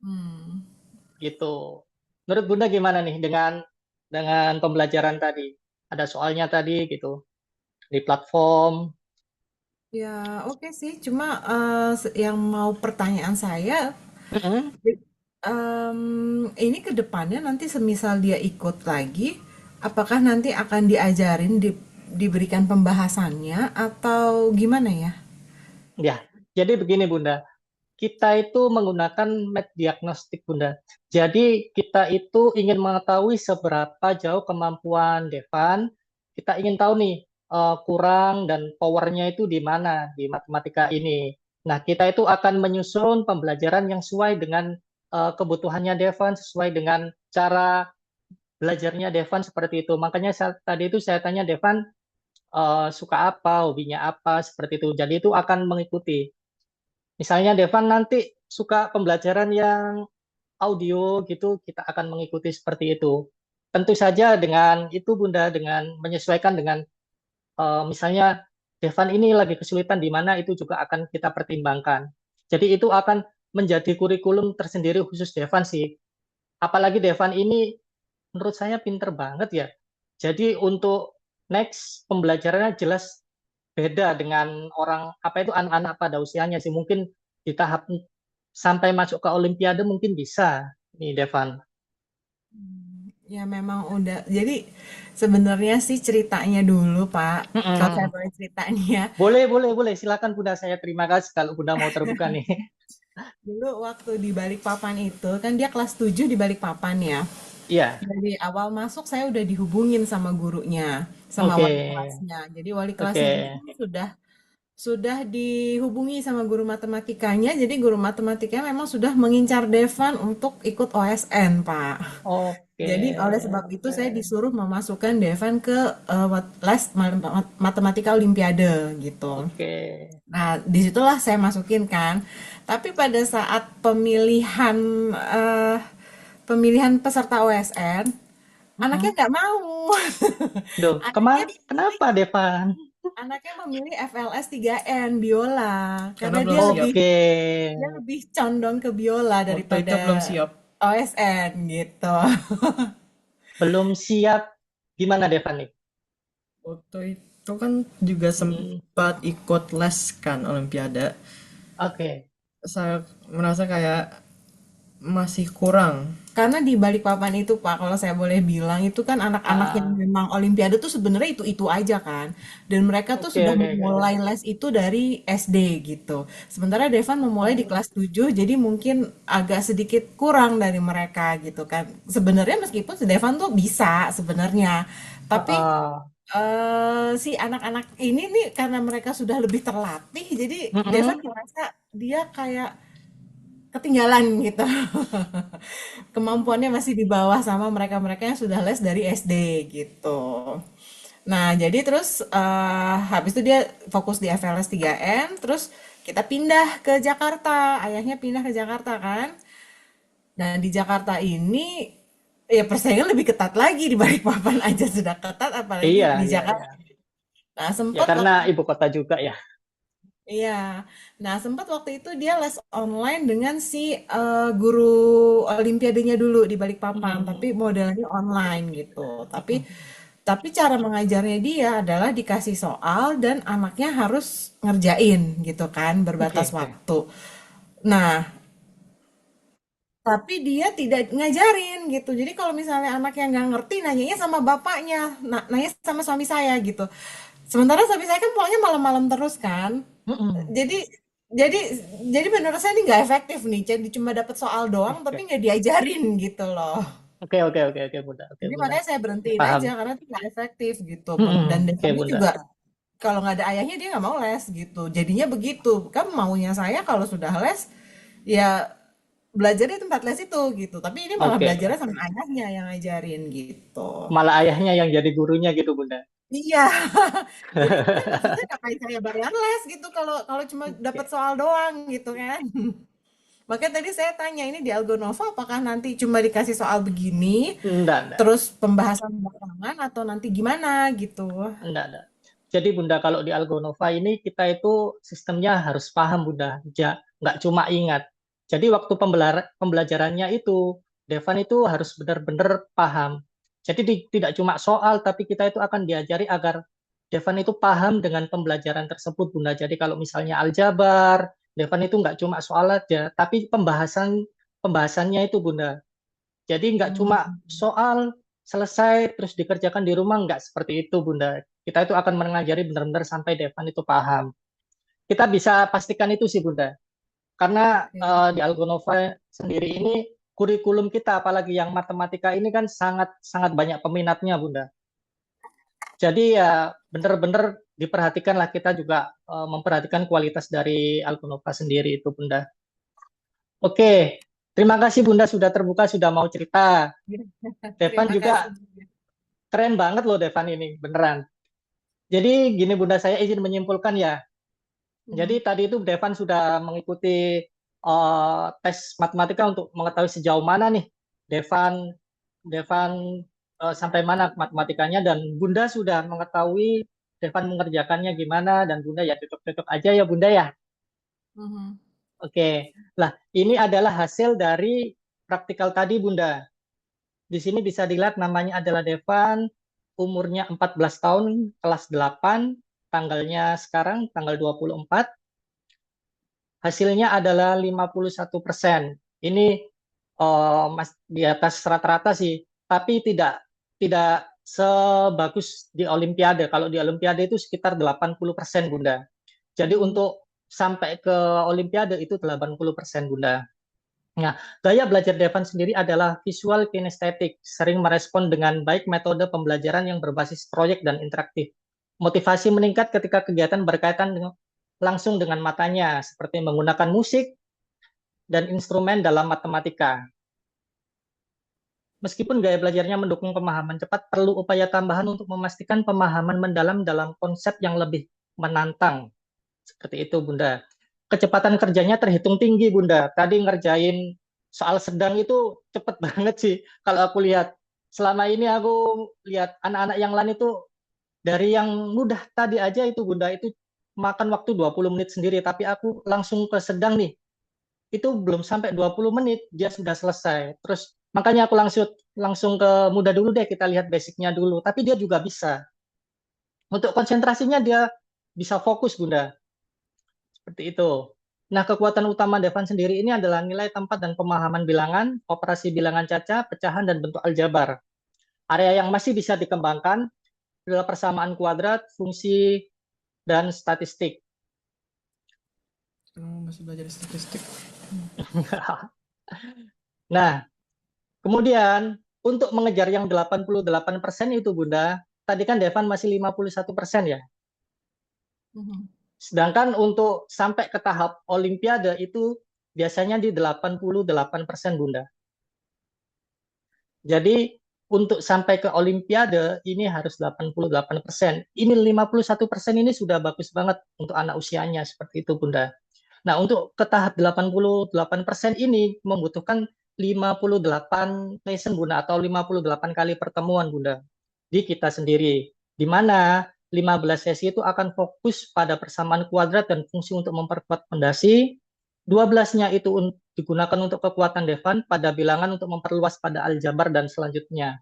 Hmm. gitu. Menurut Bunda gimana nih dengan pembelajaran tadi? Ada soalnya tadi gitu di platform. Ya, oke sih. Cuma yang mau pertanyaan saya, Mm-mm. ini ke depannya nanti semisal dia ikut lagi, apakah nanti akan diajarin, diberikan pembahasannya atau gimana ya? Ya, jadi begini Bunda, kita itu menggunakan map diagnostik Bunda. Jadi kita itu ingin mengetahui seberapa jauh kemampuan Devan. Kita ingin tahu nih kurang dan powernya itu di mana di matematika ini. Nah, kita itu akan menyusun pembelajaran yang sesuai dengan kebutuhannya Devan, sesuai dengan cara belajarnya Devan seperti itu. Makanya tadi itu saya tanya Devan suka apa, hobinya apa, seperti itu. Jadi itu akan mengikuti. Misalnya Devan nanti suka pembelajaran yang audio gitu, kita akan mengikuti seperti itu. Tentu saja dengan itu Bunda, dengan menyesuaikan dengan misalnya Devan ini lagi kesulitan di mana itu juga akan kita pertimbangkan. Jadi itu akan menjadi kurikulum tersendiri khusus Devan sih. Apalagi Devan ini menurut saya pinter banget ya. Jadi untuk next pembelajarannya jelas beda dengan orang apa itu anak-anak pada usianya sih. Mungkin di tahap sampai masuk ke Olimpiade mungkin bisa nih Devan. Ya memang udah. Jadi sebenarnya sih ceritanya dulu, Pak. Kalau saya Mm-mm. boleh ceritanya, Boleh, boleh, boleh. Silakan Bunda. Saya terima kasih kalau Bunda mau terbuka nih. dulu waktu di Balikpapan itu kan dia kelas 7 di Balikpapan ya. Iya, Dari awal masuk saya udah dihubungin sama gurunya, sama oke, wali kelasnya. Jadi wali oke, kelasnya itu sudah dihubungi sama guru matematikanya. Jadi guru matematikanya memang sudah mengincar Devan untuk ikut OSN, Pak. oke, Jadi oleh sebab itu saya oke, disuruh memasukkan Devan ke les matematika Olimpiade gitu. oke. Nah, disitulah saya masukin kan. Tapi pada saat pemilihan peserta OSN, anaknya Mm-mm. nggak mau. Duh, Anaknya kenapa Devan? anaknya memilih FLS 3N biola Karena karena belum dia siap. lebih Oke, dia lebih condong ke biola Waktu daripada itu belum siap. OSN gitu. belum siap. Gimana Devan nih? Waktu itu kan juga Mm, sempat ikut les kan Olimpiade. oke. Saya merasa kayak masih kurang. Karena di Balikpapan itu Pak, kalau saya boleh bilang itu kan anak-anak yang Ah, memang Olimpiade tuh sebenarnya itu aja kan. Dan mereka tuh oke, sudah oke, oke, oke. memulai les itu dari SD gitu. Sementara Devan memulai di Oh, kelas 7, jadi mungkin agak sedikit kurang dari mereka gitu kan. Sebenarnya meskipun si Devan tuh bisa sebenarnya. Tapi ah, si anak-anak ini nih karena mereka sudah lebih terlatih, jadi Devan mm-mm. merasa dia kayak ketinggalan gitu. Kemampuannya masih di bawah sama mereka-mereka yang sudah les dari SD gitu. Nah, jadi terus habis itu dia fokus di FLS 3N, terus kita pindah ke Jakarta. Ayahnya pindah ke Jakarta kan. Nah, di Jakarta ini ya persaingan lebih ketat lagi di Balikpapan aja sudah ketat apalagi Iya, di iya, iya. Jakarta. Nah, Ya sempat karena waktu ibu kota juga ya. Iya, nah sempat waktu itu dia les online dengan si guru Olimpiadenya dulu di Balikpapan, tapi Mm-mm. modelnya online gitu. Tapi Mm-mm. tapi cara mengajarnya dia adalah dikasih soal dan anaknya harus ngerjain gitu kan, Oke, berbatas oke. waktu. Nah, tapi dia tidak ngajarin gitu. Jadi kalau misalnya anaknya nggak ngerti, nanyanya sama bapaknya, nanya sama suami saya gitu. Sementara suami saya kan pulangnya malam-malam terus kan. Mm-mm. Jadi jadi jadi menurut saya ini nggak efektif nih. Jadi cuma dapat soal doang tapi Oke, nggak diajarin gitu loh. oke, oke, oke, oke, Bunda, oke, Jadi Bunda. makanya saya berhentiin Paham. aja karena itu nggak efektif gitu. Dan Mm-mm. Oke, Devani juga Bunda. kalau nggak ada ayahnya dia nggak mau les gitu. Jadinya begitu. Kan maunya saya kalau sudah les ya belajar di tempat les itu gitu. Tapi ini malah Oke, belajarnya sama ayahnya yang ngajarin gitu. malah ayahnya yang jadi gurunya gitu Bunda. Iya. Jadi kan maksudnya ngapain saya bayar les gitu kalau kalau cuma dapat Oke, soal doang gitu kan. Makanya tadi saya tanya ini di Algonova apakah nanti cuma dikasih soal begini enggak. terus pembahasan belakangan atau nanti gimana gitu. Enggak. Jadi Bunda kalau di Algonova ini kita itu sistemnya harus paham Bunda, nggak cuma ingat. Jadi waktu pembelajarannya itu, Devan itu harus benar-benar paham. Jadi tidak cuma soal, tapi kita itu akan diajari agar Devan itu paham dengan pembelajaran tersebut Bunda. Jadi kalau misalnya aljabar, Devan itu nggak cuma soal aja, tapi pembahasannya itu Bunda. Jadi nggak cuma Hmm. soal selesai terus dikerjakan di rumah, nggak seperti itu Bunda. Kita itu akan mengajari benar-benar sampai Devan itu paham. Kita bisa pastikan itu sih Bunda. Karena Oke. di Algonova sendiri ini kurikulum kita apalagi yang matematika ini kan sangat sangat banyak peminatnya Bunda. Jadi ya benar-benar diperhatikanlah kita juga memperhatikan kualitas dari Algonova sendiri itu Bunda. Oke, terima kasih Bunda sudah terbuka, sudah mau cerita. Devan Terima juga kasih. keren banget loh Devan ini, beneran. Jadi gini Bunda, saya izin menyimpulkan ya. Jadi Mhm. tadi itu Devan sudah mengikuti tes matematika untuk mengetahui sejauh mana nih Devan Devan sampai mana matematikanya dan Bunda sudah mengetahui Devan mengerjakannya gimana dan Bunda ya cocok-cocok aja ya Bunda ya. Mhm. Oke. Lah, ini adalah hasil dari praktikal tadi Bunda. Di sini bisa dilihat namanya adalah Devan, umurnya 14 tahun, kelas 8, tanggalnya sekarang tanggal 24, hasilnya adalah 51%. Ini di atas rata-rata sih, tapi tidak sebagus di Olimpiade. Kalau di Olimpiade itu sekitar 80% Bunda. Jadi Mhm. untuk sampai ke Olimpiade itu 80% Bunda. Nah, gaya belajar Devan sendiri adalah visual kinestetik, sering merespon dengan baik metode pembelajaran yang berbasis proyek dan interaktif. Motivasi meningkat ketika kegiatan berkaitan langsung dengan matanya, seperti menggunakan musik dan instrumen dalam matematika. Meskipun gaya belajarnya mendukung pemahaman cepat, perlu upaya tambahan untuk memastikan pemahaman mendalam dalam konsep yang lebih menantang. Seperti itu, Bunda. Kecepatan kerjanya terhitung tinggi, Bunda. Tadi ngerjain soal sedang itu cepet banget sih. Kalau aku lihat, selama ini aku lihat anak-anak yang lain itu dari yang mudah tadi aja itu, Bunda, itu makan waktu 20 menit sendiri. Tapi aku langsung ke sedang nih. Itu belum sampai 20 menit, dia sudah selesai. Terus makanya aku langsung ke mudah dulu deh, kita lihat basicnya dulu. Tapi dia juga bisa. Untuk konsentrasinya dia bisa fokus, Bunda. Seperti itu. Nah, kekuatan utama Devan sendiri ini adalah nilai tempat dan pemahaman bilangan, operasi bilangan caca, pecahan, dan bentuk aljabar. Area yang masih bisa dikembangkan adalah persamaan kuadrat, fungsi, dan statistik. Oh, masih belajar statistik. Nah, kemudian untuk mengejar yang 88% itu, Bunda, tadi kan Devan masih 51% ya. Mhm. Sedangkan untuk sampai ke tahap Olimpiade itu biasanya di 88%, Bunda. Jadi untuk sampai ke Olimpiade ini harus 88%. Ini 51% ini sudah bagus banget untuk anak usianya seperti itu, Bunda. Nah, untuk ke tahap 88% ini membutuhkan 58 lesson, Bunda, atau 58 kali pertemuan, Bunda, di kita sendiri. Di mana 15 sesi itu akan fokus pada persamaan kuadrat dan fungsi untuk memperkuat fondasi, 12-nya itu digunakan untuk kekuatan Devan pada bilangan untuk memperluas pada aljabar dan selanjutnya.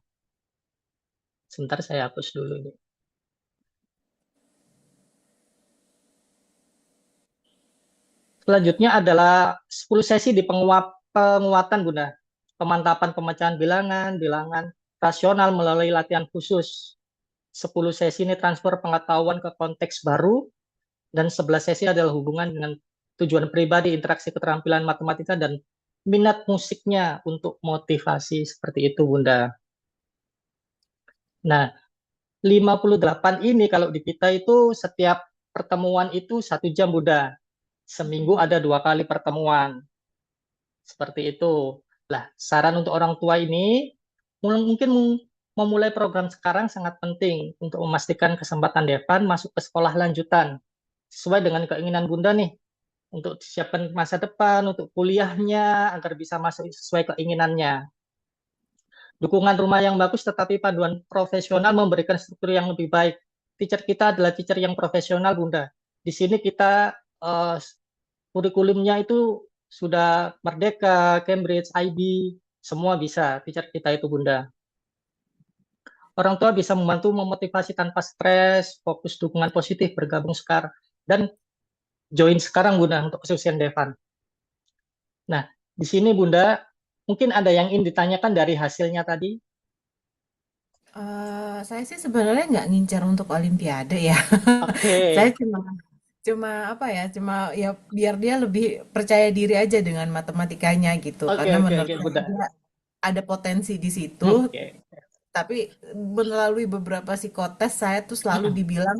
Sebentar saya hapus dulu ini. Selanjutnya adalah 10 sesi di penguatan Bunda. Pemantapan pemecahan bilangan, bilangan rasional melalui latihan khusus. 10 sesi ini transfer pengetahuan ke konteks baru dan 11 sesi adalah hubungan dengan tujuan pribadi, interaksi keterampilan matematika dan minat musiknya untuk motivasi seperti itu Bunda. Nah, 58 ini kalau di kita itu setiap pertemuan itu 1 jam Bunda. Seminggu Mhm. ada 2 kali pertemuan. Seperti itu. Lah, saran untuk orang tua ini mungkin memulai program sekarang sangat penting untuk memastikan kesempatan Devan masuk ke sekolah lanjutan sesuai dengan keinginan Bunda nih untuk disiapkan masa depan, untuk kuliahnya agar bisa masuk sesuai keinginannya. Dukungan rumah yang bagus tetapi panduan profesional memberikan struktur yang lebih baik. Teacher kita adalah teacher yang profesional, Bunda. Di sini kita kurikulumnya itu sudah Merdeka, Cambridge, IB, semua bisa. Teacher kita itu, Bunda. Orang tua bisa membantu memotivasi tanpa stres, fokus dukungan positif, bergabung sekarang, dan join sekarang, Bunda, untuk kesusian Devan. Nah, di sini, Bunda, mungkin ada yang ingin ditanyakan dari hasilnya tadi. Saya sih sebenarnya nggak ngincar untuk Olimpiade ya. Saya Oke, cuma cuma apa ya, cuma ya biar dia lebih percaya diri aja dengan matematikanya gitu. oke, Karena oke, menurut oke, saya Bunda. dia ada potensi di situ, Oke. tapi melalui beberapa psikotes saya tuh selalu dibilang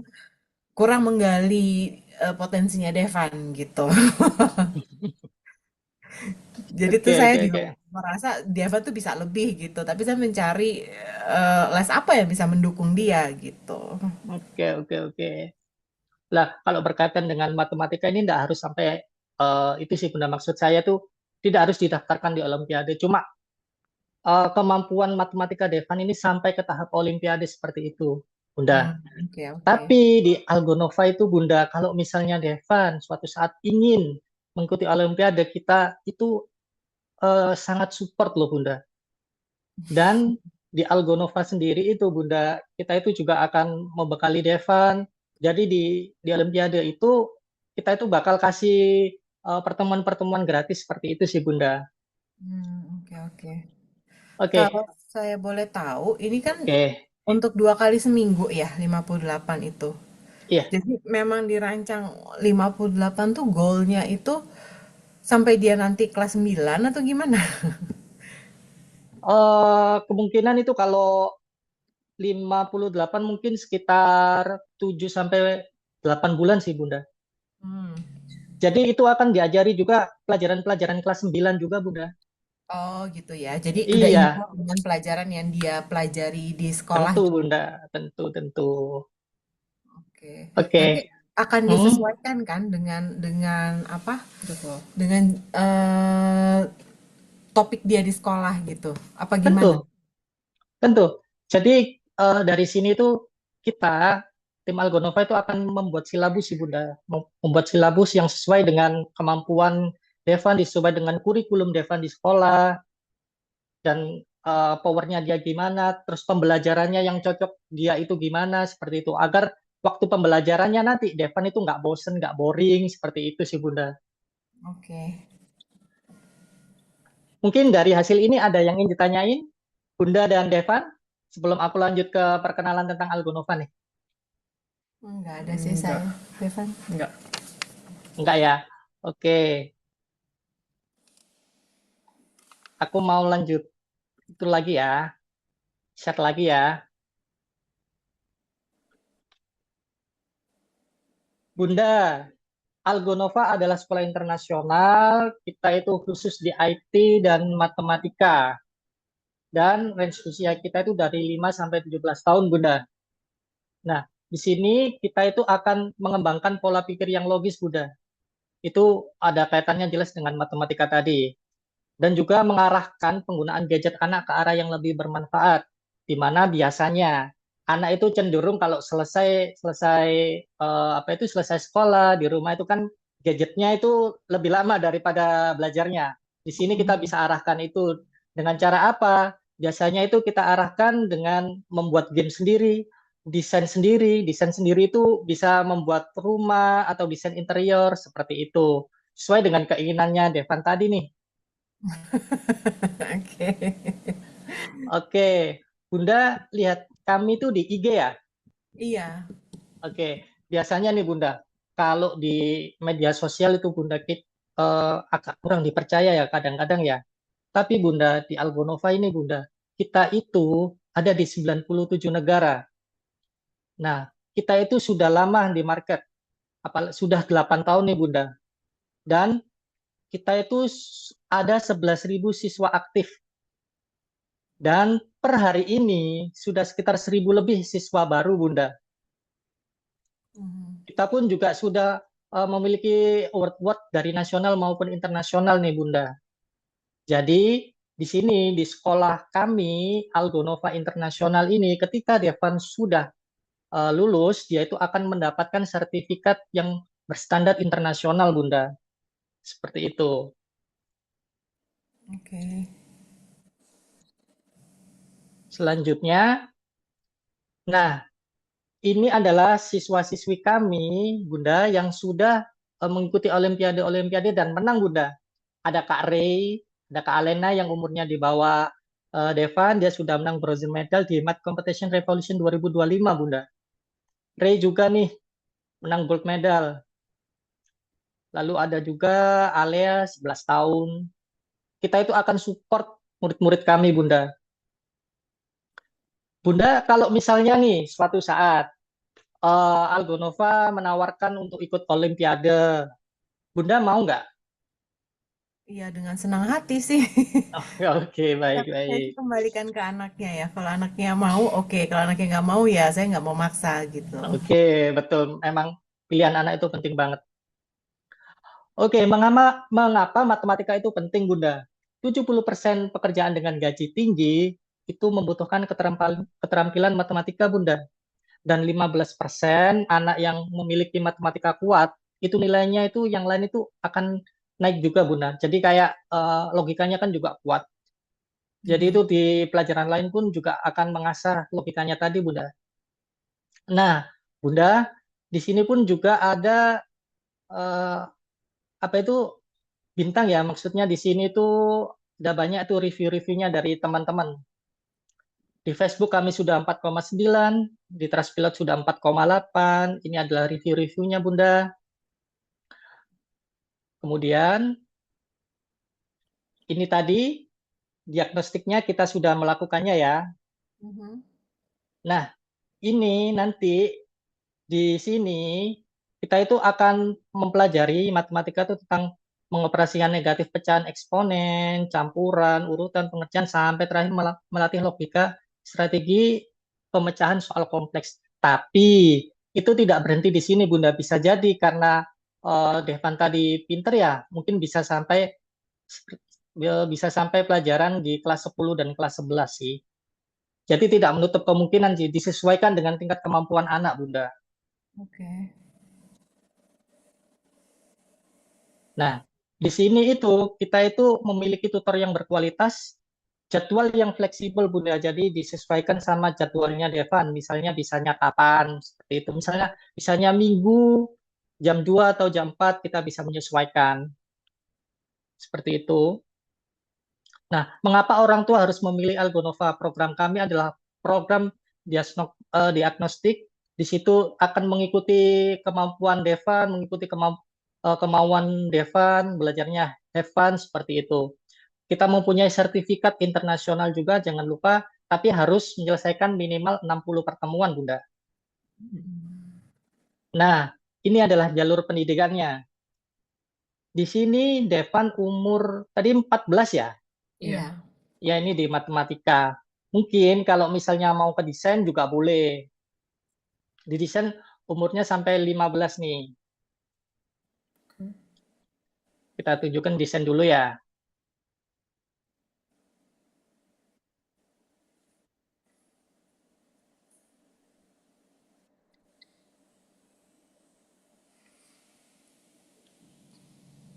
kurang menggali potensinya Devan gitu. Jadi tuh Oke, saya oke, juga oke. merasa Devan tuh bisa lebih gitu, tapi saya mencari les apa yang bisa mendukung dia gitu. Oke, oke, oke. Lah, kalau berkaitan dengan matematika ini tidak harus sampai itu sih, Bunda. Maksud saya tuh tidak harus didaftarkan di Olimpiade. Cuma kemampuan matematika Devan ini sampai ke tahap Olimpiade seperti itu, Bunda. Oke, oke. Tapi di Algonova itu, Bunda, kalau misalnya Devan suatu saat ingin mengikuti Olimpiade, kita itu sangat support loh, Bunda. Dan di Algonova sendiri itu, Bunda, kita itu juga akan membekali Devan. Jadi di Olimpiade itu kita itu bakal kasih pertemuan-pertemuan gratis seperti itu sih, Bunda. Oke, oke. Oke, Kalau saya boleh tahu, ini kan oke. untuk 2 kali seminggu ya, 58 itu. Iya, Jadi memang dirancang 58 tuh goalnya itu sampai dia nanti kelas 9 atau gimana? kemungkinan itu kalau 58 mungkin sekitar 7 sampai 8 bulan sih, Bunda. Hmm. Jadi itu akan diajari juga pelajaran-pelajaran kelas 9 juga, Bunda. Oh gitu ya. Jadi udah Iya, involved dengan pelajaran yang dia pelajari di sekolah. tentu, Bunda. Tentu, tentu. Oke. Nanti Oke. akan Hmm, disesuaikan kan dengan apa? Betul. Dengan topik dia di sekolah gitu. Apa gimana? tentu, tentu. Jadi dari sini tuh kita tim Algonova itu akan membuat silabus sih, Bunda. Membuat silabus yang sesuai dengan kemampuan Devan, sesuai dengan kurikulum Devan di sekolah, dan powernya dia gimana, terus pembelajarannya yang cocok dia itu gimana, seperti itu. Agar waktu pembelajarannya nanti Devan itu nggak bosen, nggak boring, seperti itu sih, Bunda. Oke. Mungkin dari hasil ini ada yang ingin ditanyain, Bunda dan Devan, sebelum aku lanjut ke perkenalan tentang Algonova nih. Enggak ada sih Enggak, saya, Devan. enggak. Enggak ya? Oke, aku mau lanjut itu lagi ya, share lagi ya. Bunda, Algonova adalah sekolah internasional, kita itu khusus di IT dan matematika. Dan range usia kita itu dari 5 sampai 17 tahun, Bunda. Nah, di sini kita itu akan mengembangkan pola pikir yang logis, Bunda. Itu ada kaitannya jelas dengan matematika tadi. Dan juga mengarahkan penggunaan gadget anak ke arah yang lebih bermanfaat, di mana biasanya anak itu cenderung kalau selesai selesai apa itu selesai sekolah di rumah itu kan gadgetnya itu lebih lama daripada belajarnya. Di sini kita bisa arahkan itu dengan cara apa? Biasanya itu kita arahkan dengan membuat game sendiri, desain sendiri. Desain sendiri itu bisa membuat rumah atau desain interior seperti itu. Sesuai dengan keinginannya Devan tadi nih. Oke. Oke, Bunda lihat kami tuh di IG ya. Iya. Oke, biasanya nih Bunda, kalau di media sosial itu Bunda agak kurang dipercaya ya kadang-kadang ya. Tapi Bunda di Algonova ini Bunda, kita itu ada di 97 negara. Nah, kita itu sudah lama di market, sudah 8 tahun nih Bunda. Dan kita itu ada 11.000 siswa aktif. Dan per hari ini sudah sekitar 1.000 lebih siswa baru, Bunda. Kita pun juga sudah memiliki award-award dari nasional maupun internasional nih, Bunda. Jadi di sini di sekolah kami Algonova Internasional ini, ketika Devan sudah lulus, dia itu akan mendapatkan sertifikat yang berstandar internasional, Bunda. Seperti itu. Oke. Selanjutnya, nah, ini adalah siswa-siswi kami, Bunda, yang sudah mengikuti Olimpiade-Olimpiade dan menang, Bunda. Ada Kak Ray, ada Kak Alena yang umurnya di bawah Devan, dia sudah menang bronze medal di Math Competition Revolution 2025, Bunda. Ray juga nih menang gold medal. Lalu ada juga Alea 11 tahun. Kita itu akan support murid-murid kami, Bunda. Bunda, kalau misalnya nih suatu saat Algonova menawarkan untuk ikut Olimpiade, Bunda mau nggak? Iya, dengan senang hati sih. Oke, baik, Tapi saya sih baik. kembalikan ke anaknya ya. Kalau anaknya mau, oke. Kalau anaknya nggak mau ya, saya nggak mau maksa gitu. Oke, betul. Emang pilihan anak itu penting banget. Oke, mengapa matematika itu penting, Bunda? 70% pekerjaan dengan gaji tinggi itu membutuhkan keterampilan matematika, Bunda. Dan 15% anak yang memiliki matematika kuat, itu nilainya itu yang lain itu akan naik juga, Bunda. Jadi kayak logikanya kan juga kuat. Jadi itu di pelajaran lain pun juga akan mengasah logikanya tadi, Bunda. Nah, Bunda, di sini pun juga ada eh, apa itu bintang ya, maksudnya di sini tuh udah banyak tuh review-reviewnya dari teman-teman. Di Facebook kami sudah 4,9, di Trustpilot sudah 4,8. Ini adalah review-reviewnya, Bunda. Kemudian ini tadi diagnostiknya kita sudah melakukannya ya. Nah, ini nanti di sini kita itu akan mempelajari matematika itu tentang pengoperasian negatif pecahan eksponen, campuran, urutan, pengerjaan, sampai terakhir melatih logika strategi pemecahan soal kompleks. Tapi itu tidak berhenti di sini, Bunda. Bisa jadi karena Devan tadi pinter ya, mungkin bisa sampai pelajaran di kelas 10 dan kelas 11 sih. Jadi tidak menutup kemungkinan sih, disesuaikan dengan tingkat kemampuan anak, Bunda. Oke. Nah, di sini itu kita itu memiliki tutor yang berkualitas, jadwal yang fleksibel, Bunda. Jadi disesuaikan sama jadwalnya Devan. Misalnya bisanya kapan, seperti itu. Misalnya Minggu jam 2 atau jam 4 kita bisa menyesuaikan. Seperti itu. Nah, mengapa orang tua harus memilih Algonova? Program kami adalah program diagnostik. Di situ akan mengikuti kemampuan Devan, mengikuti kemauan Devan, belajarnya Devan, seperti itu. Kita mempunyai sertifikat internasional juga, jangan lupa, tapi harus menyelesaikan minimal 60 pertemuan, Bunda. Nah, ini adalah jalur pendidikannya. Di sini Devan umur tadi 14 ya? Iya. Ya, ini di matematika. Mungkin kalau misalnya mau ke desain juga boleh. Di desain umurnya sampai 15 nih. Kita tunjukkan desain dulu ya.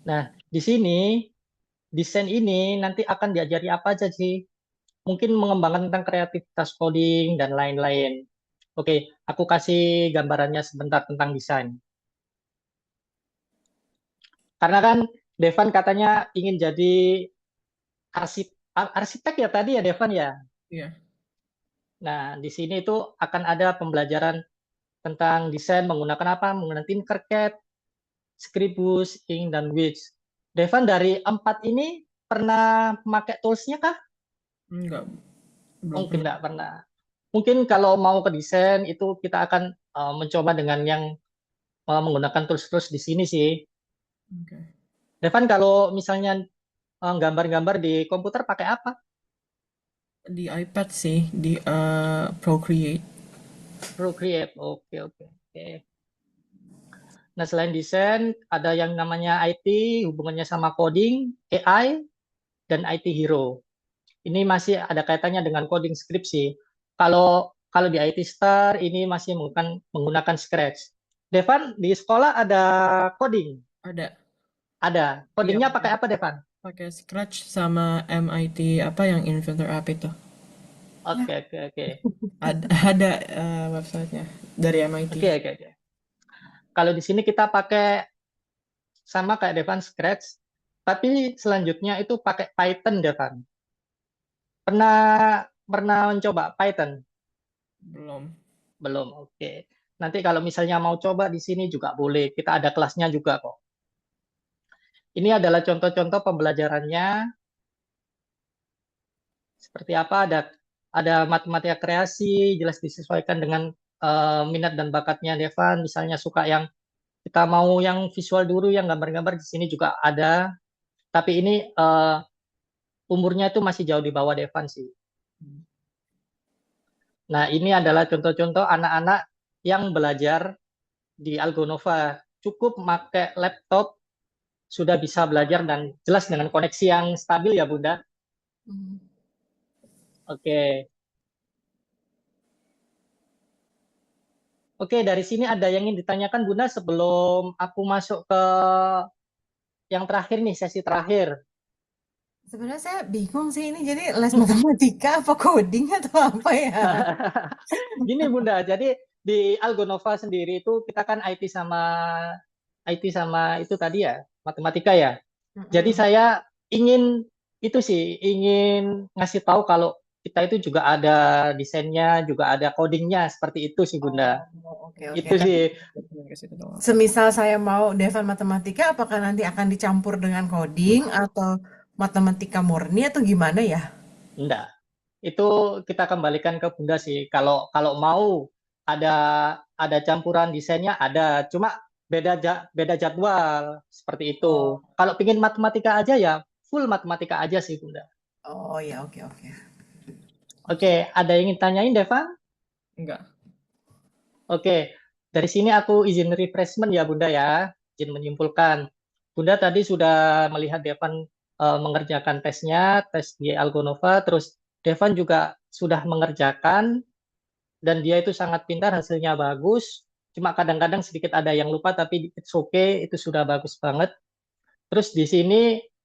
Nah, di sini desain ini nanti akan diajari apa aja sih? Mungkin mengembangkan tentang kreativitas coding dan lain-lain. Oke, aku kasih gambarannya sebentar tentang desain. Karena kan Devan katanya ingin jadi arsitek ya tadi ya Devan ya. Iya. Nah, di sini itu akan ada pembelajaran tentang desain menggunakan apa? Menggunakan Tinkercad, Scribus, Ink, dan Wix. Devan dari 4 ini pernah pakai tools-nya kah? Enggak, belum Mungkin pernah. tidak pernah. Mungkin kalau mau ke desain itu kita akan mencoba dengan yang menggunakan tools-tools di sini sih. Oke. Devan kalau misalnya gambar-gambar di komputer pakai apa? Di iPad sih, di Procreate. Procreate. Oke, oke, oke. Nah, selain desain, ada yang namanya IT, hubungannya sama coding, AI, dan IT Hero. Ini masih ada kaitannya dengan coding skripsi. Kalau kalau di IT Star ini masih menggunakan Scratch. Devan, di sekolah ada coding? Ada. Ada. Iya, Codingnya pakai apa, Devan? pakai Scratch sama MIT apa yang Inventor App itu. Oke, oke, oke. Ada websitenya dari MIT. Oke, oke, oke. Kalau di sini kita pakai sama kayak Devan Scratch, tapi selanjutnya itu pakai Python, Devan. Pernah pernah mencoba Python? Belum. Belum. Oke. Nanti kalau misalnya mau coba di sini juga boleh. Kita ada kelasnya juga kok. Ini adalah contoh-contoh pembelajarannya seperti apa. Ada matematika kreasi, jelas disesuaikan dengan minat dan bakatnya Devan. Misalnya suka yang kita mau yang visual dulu, yang gambar-gambar di sini juga ada. Tapi ini umurnya itu masih jauh di bawah Devan sih. Nah, ini adalah contoh-contoh anak-anak yang belajar di Algonova. Cukup pakai laptop sudah bisa belajar dan jelas dengan koneksi yang stabil ya Bunda. Hmm. Oke. Oke, dari sini ada yang ingin ditanyakan Bunda sebelum aku masuk ke yang terakhir nih, sesi terakhir. Sebenarnya saya bingung sih ini jadi les matematika apa coding atau apa ya? Gini Bunda, jadi di Algonova sendiri itu kita kan IT sama itu tadi ya, matematika ya. Jadi Mm-mm. saya ingin itu sih, ingin ngasih tahu kalau kita itu juga ada desainnya, juga ada codingnya, seperti itu sih Bunda. Oh, oke oke. Itu Tapi sih, semisal saya mau Devan matematika, apakah nanti akan dicampur dengan coding atau matematika murni atau gimana ya? enggak. Itu kita kembalikan ke Bunda sih. Kalau kalau mau ada ada campuran desainnya ada, cuma beda jadwal seperti itu. Oh, Kalau pingin matematika aja ya full matematika aja sih Bunda. oh ya oke oke. Oke, Oke. ada yang ingin tanyain Deva? Enggak. Oke, dari sini aku izin refreshment ya Bunda ya, izin menyimpulkan. Bunda tadi sudah melihat Devan mengerjakan tesnya, tes di Algonova, terus Devan juga sudah mengerjakan dan dia itu sangat pintar, hasilnya bagus. Cuma kadang-kadang sedikit ada yang lupa, tapi it's okay, itu sudah bagus banget. Terus di sini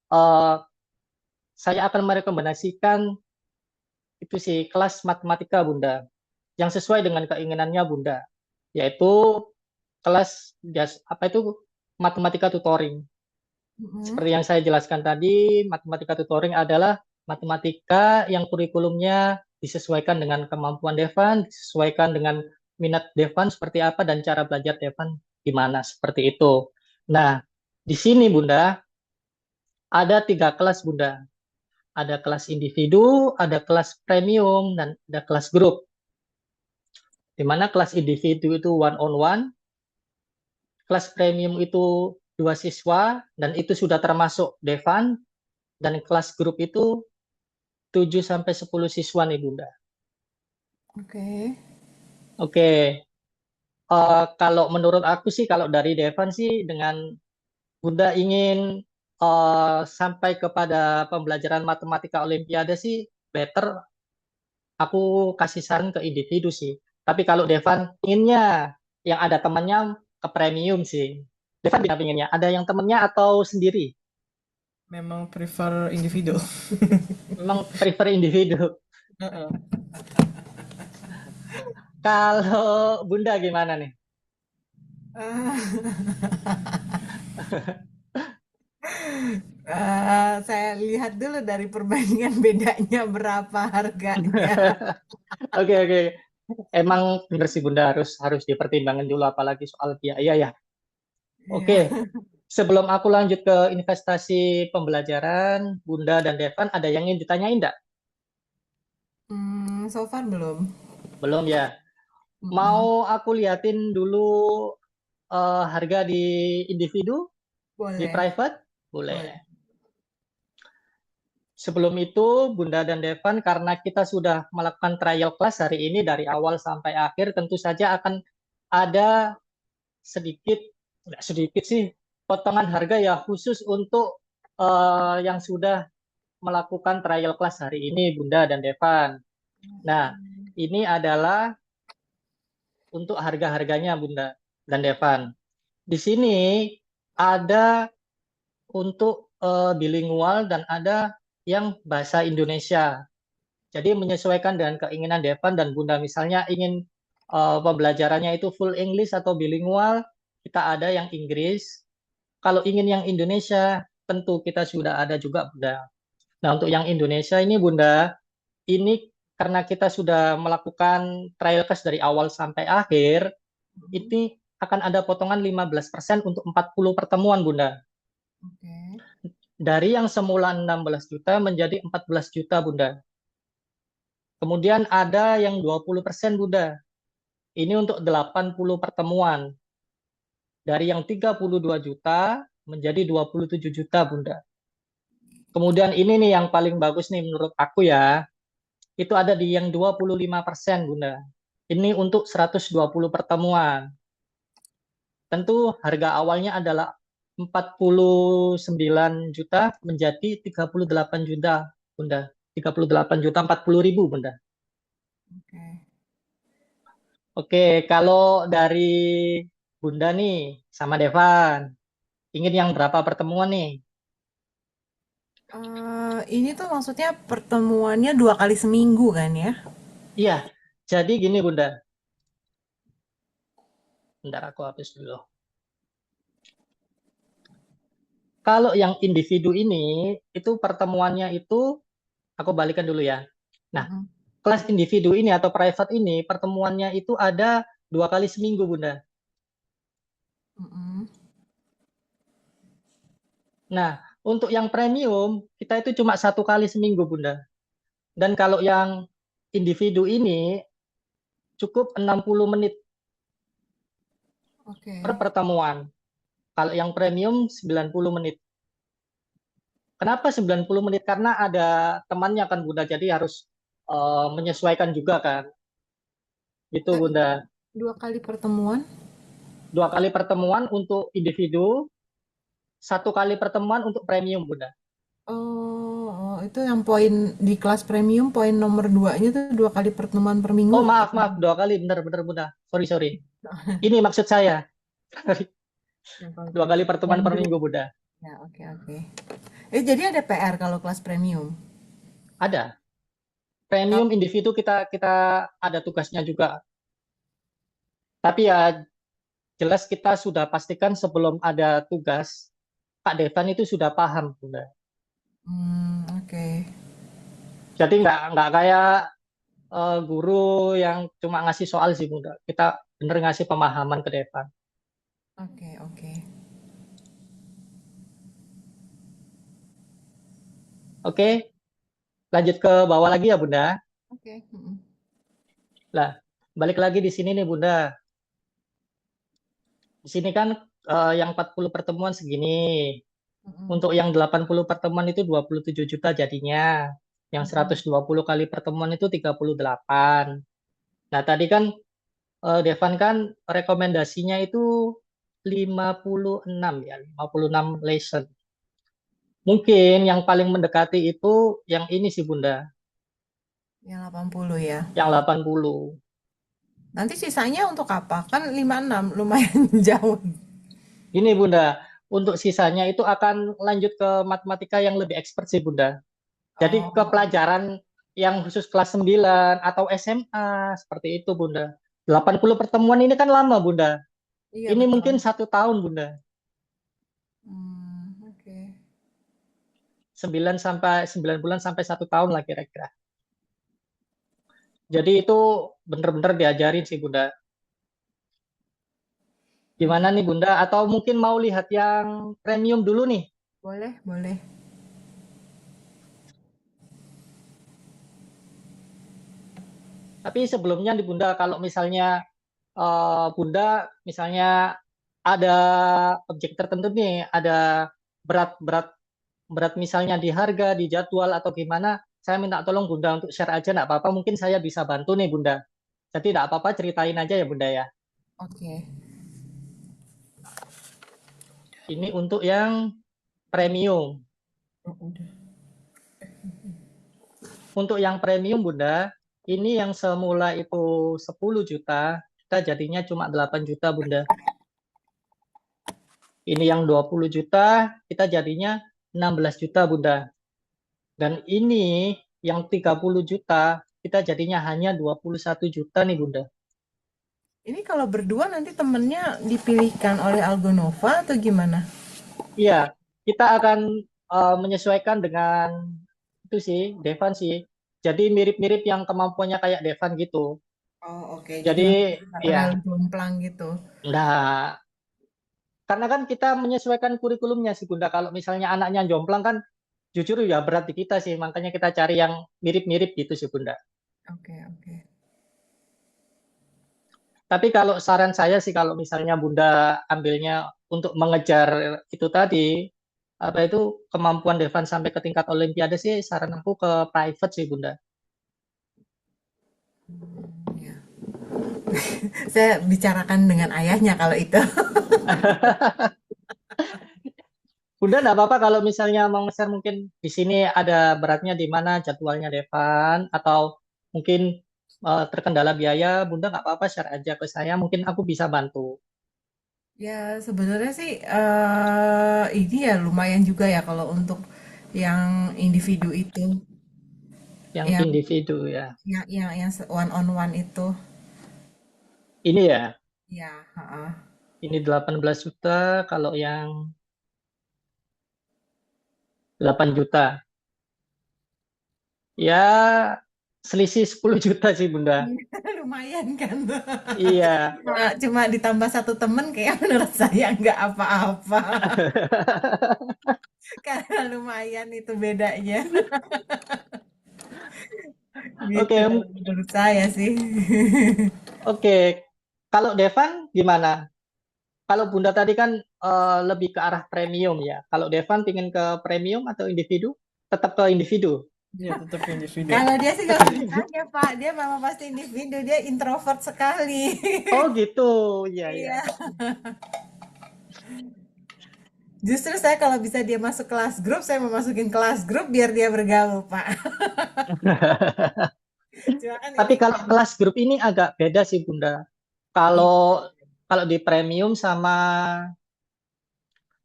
eh, saya akan merekomendasikan itu sih kelas matematika Bunda, yang sesuai dengan keinginannya Bunda, yaitu kelas apa itu matematika tutoring. Mm-mm. Seperti yang saya jelaskan tadi, matematika tutoring adalah matematika yang kurikulumnya disesuaikan dengan kemampuan Devan, disesuaikan dengan minat Devan seperti apa dan cara belajar Devan gimana seperti itu. Nah, di sini Bunda ada 3 kelas Bunda. Ada kelas individu, ada kelas premium, dan ada kelas grup. Di mana kelas individu itu one on one, kelas premium itu 2 siswa, dan itu sudah termasuk Devan, dan kelas grup itu 7 sampai 10 siswa nih Bunda. Oke. Oke, kalau menurut aku sih kalau dari Devan sih dengan Bunda ingin sampai kepada pembelajaran matematika Olimpiade sih better aku kasih saran ke individu sih. Tapi kalau Devan inginnya yang ada temannya ke premium sih. Devan bisa pinginnya ada yang temennya atau sendiri? Memang prefer individu. Memang prefer individu. Heeh. Kalau Bunda gimana nih? Ah, saya lihat dulu dari perbandingan bedanya berapa harganya. Oke, oke. Emang bener sih Bunda harus harus dipertimbangkan dulu apalagi soal biaya ya. Iya. Oke, sebelum aku lanjut ke investasi pembelajaran, Bunda dan Devan ada yang ingin ditanyain enggak? So far belum. Belum ya. Mm-mm. Mau aku liatin dulu harga di individu, di Boleh. private? Boleh. Boleh. Sebelum itu, Bunda dan Devan, karena kita sudah melakukan trial class hari ini dari awal sampai akhir, tentu saja akan ada sedikit, nggak sedikit sih, potongan harga ya khusus untuk yang sudah melakukan trial class hari ini, Bunda dan Devan. Nah, ini adalah untuk harga-harganya, Bunda dan Devan. Di sini ada untuk bilingual dan ada yang bahasa Indonesia. Jadi menyesuaikan dengan keinginan Devan dan Bunda. Misalnya ingin pembelajarannya itu full English atau bilingual, kita ada yang Inggris. Kalau ingin yang Indonesia, tentu kita sudah ada juga, Bunda. Nah, untuk yang Indonesia ini, Bunda, ini karena kita sudah melakukan trial class dari awal sampai akhir, ini akan ada potongan 15% untuk 40 pertemuan, Bunda. Oke. Dari yang semula 16 juta menjadi 14 juta, Bunda. Kemudian ada yang 20%, Bunda. Ini untuk 80 pertemuan. Dari yang 32 juta menjadi 27 juta, Bunda. Kemudian ini nih yang paling bagus nih menurut aku ya. Itu ada di yang 25%, Bunda. Ini untuk 120 pertemuan. Tentu harga awalnya adalah 49 juta menjadi 38 juta, Bunda. 38 juta 40 ribu, Bunda. Oke. Oke, kalau dari Bunda nih sama Devan, ingin yang berapa pertemuan nih? Ini tuh maksudnya pertemuannya 2 kali seminggu kan ya? Iya, jadi gini Bunda. Bentar aku hapus dulu. Kalau yang individu ini, itu pertemuannya itu, aku balikan dulu ya. Nah, Mm-mm. kelas individu ini atau private ini, pertemuannya itu ada 2 kali seminggu, Bunda. Mm-mm. Nah, untuk yang premium, kita itu cuma 1 kali seminggu, Bunda. Dan kalau yang individu ini, cukup 60 menit per Oke. pertemuan. Kalau yang premium, 90 menit. Kenapa 90 menit? Karena ada temannya kan, Bunda. Jadi harus menyesuaikan juga kan. Gitu, Eh, Bunda. 2 kali pertemuan? 2 kali pertemuan untuk individu, 1 kali pertemuan untuk premium, Bunda. Itu yang poin di kelas premium, poin nomor 2-nya tuh 2 kali pertemuan per minggu. Oh, maaf, maaf. 2 kali. Benar, benar, Bunda. Sorry, sorry. Ini maksud saya. Yang kalau 2 kali pertemuan per premium. minggu, Bunda. Ya, oke, oke. Jadi ada PR kalau kelas premium. Ada. Kalau Premium individu kita kita ada tugasnya juga. Tapi ya jelas kita sudah pastikan sebelum ada tugas, Pak Devan itu sudah paham, Bunda. oke. Jadi nggak kayak guru yang cuma ngasih soal sih, Bunda. Kita bener ngasih pemahaman ke Devan. Oke, oke. Oke, lanjut ke bawah lagi ya, Bunda. Oke. Mm-mm. Lah, balik lagi di sini nih, Bunda. Di sini kan yang 40 pertemuan segini. Mm-mm. Untuk yang 80 pertemuan itu 27 juta jadinya. Yang Mm-mm. 120 kali pertemuan itu 38. Nah, tadi kan Devan kan rekomendasinya itu 56 ya, 56 lesson. Mungkin yang paling mendekati itu yang ini sih Bunda, Yang 80 ya. yang 80. Nanti sisanya untuk apa? Kan 56 lumayan jauh. Ini Bunda, untuk sisanya itu akan lanjut ke matematika yang lebih expert sih Bunda. Jadi ke Oh, pelajaran yang khusus kelas 9 atau SMA seperti itu Bunda. 80 pertemuan ini kan lama Bunda. iya Ini betul. mungkin 1 tahun Bunda. Oke. 9 bulan sampai 1 tahun lah kira-kira. Jadi itu bener-bener diajarin sih Bunda. Gimana Oke. nih Bunda? Atau mungkin mau lihat yang premium dulu nih? Boleh, boleh. Tapi sebelumnya nih Bunda, kalau misalnya Bunda misalnya ada objek tertentu nih, ada berat berat berat misalnya di harga, di jadwal atau gimana, saya minta tolong Bunda untuk share aja, nggak apa-apa. Mungkin saya bisa bantu nih Bunda. Jadi nggak apa-apa, ceritain aja ya Bunda ya. Oke. Ini untuk yang premium. Oh, udah. Untuk yang premium Bunda, ini yang semula itu 10 juta, kita jadinya cuma 8 juta Bunda. Ini yang 20 juta, kita jadinya 16 juta Bunda. Dan ini yang 30 juta, kita jadinya hanya 21 juta nih Bunda. Ini kalau berdua nanti temennya dipilihkan oleh Algonova atau gimana? Iya, kita akan menyesuaikan dengan itu sih, Devan sih. Jadi mirip-mirip yang kemampuannya kayak Devan gitu. Oh, oke. Jadi Jadi maksudnya nggak terlalu ya, jomplang gitu. nah karena kan kita menyesuaikan kurikulumnya sih Bunda. Kalau misalnya anaknya jomplang kan jujur ya berat di kita sih. Makanya kita cari yang mirip-mirip gitu sih Bunda. Oke, oke. Tapi kalau saran saya sih kalau misalnya Bunda ambilnya untuk mengejar itu tadi, apa itu kemampuan Devan sampai ke tingkat Olimpiade sih, saran aku ke private sih Bunda. Ya. Saya bicarakan dengan ayahnya kalau itu. Bunda nggak apa-apa kalau misalnya mau nge-share mungkin di sini ada beratnya di mana jadwalnya Devan atau mungkin terkendala biaya, Bunda nggak apa-apa share aja ke saya, mungkin aku bisa bantu. Ya, sebenarnya sih ini ya lumayan juga ya kalau untuk yang individu itu, Yang yang individu ya. one on one itu. Ini ya, Ya, heeh. ini 18 juta, kalau yang 8 juta. Ya, selisih 10 juta sih, Bunda. Lumayan kan? Iya. Cuma ditambah satu temen kayak menurut saya nggak apa-apa. Karena lumayan itu bedanya. Gitu Oke, kalau menurut saya sih. oke. Kalau Devan gimana? Kalau Bunda tadi kan lebih ke arah premium ya. Kalau Devan pingin ke premium atau individu? Tetap ke individu. Iya, tetap individu. Kalau dia sih nggak usah ditanya, Pak. Dia memang pasti individu. Dia introvert sekali. Oh gitu, iya iya. Iya. Justru saya kalau bisa dia masuk kelas grup, saya mau masukin kelas grup biar dia bergaul, Pak. Cuma kan Tapi ini kalau kelas grup ini agak beda sih Bunda. Kalau kalau di premium sama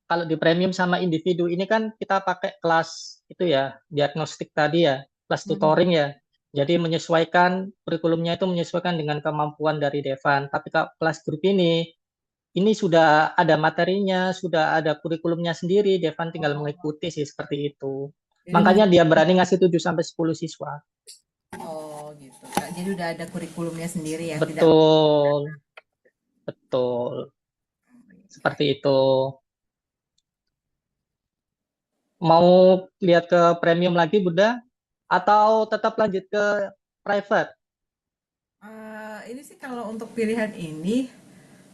kalau di premium sama individu ini kan kita pakai kelas itu ya, diagnostik tadi ya, kelas tutoring ya. Jadi menyesuaikan kurikulumnya itu menyesuaikan dengan kemampuan dari Devan. Tapi kalau kelas grup ini sudah ada materinya, sudah ada kurikulumnya sendiri. Devan tinggal mengikuti sih seperti itu. jadi Makanya dia berani ngasih 7 sampai 10 siswa. oh gitu, Kak. Jadi udah ada kurikulumnya sendiri ya, tidak. Betul, betul. Seperti itu. Mau lihat ke premium lagi, Bunda? Atau tetap lanjut ke private? Ini sih kalau untuk pilihan ini,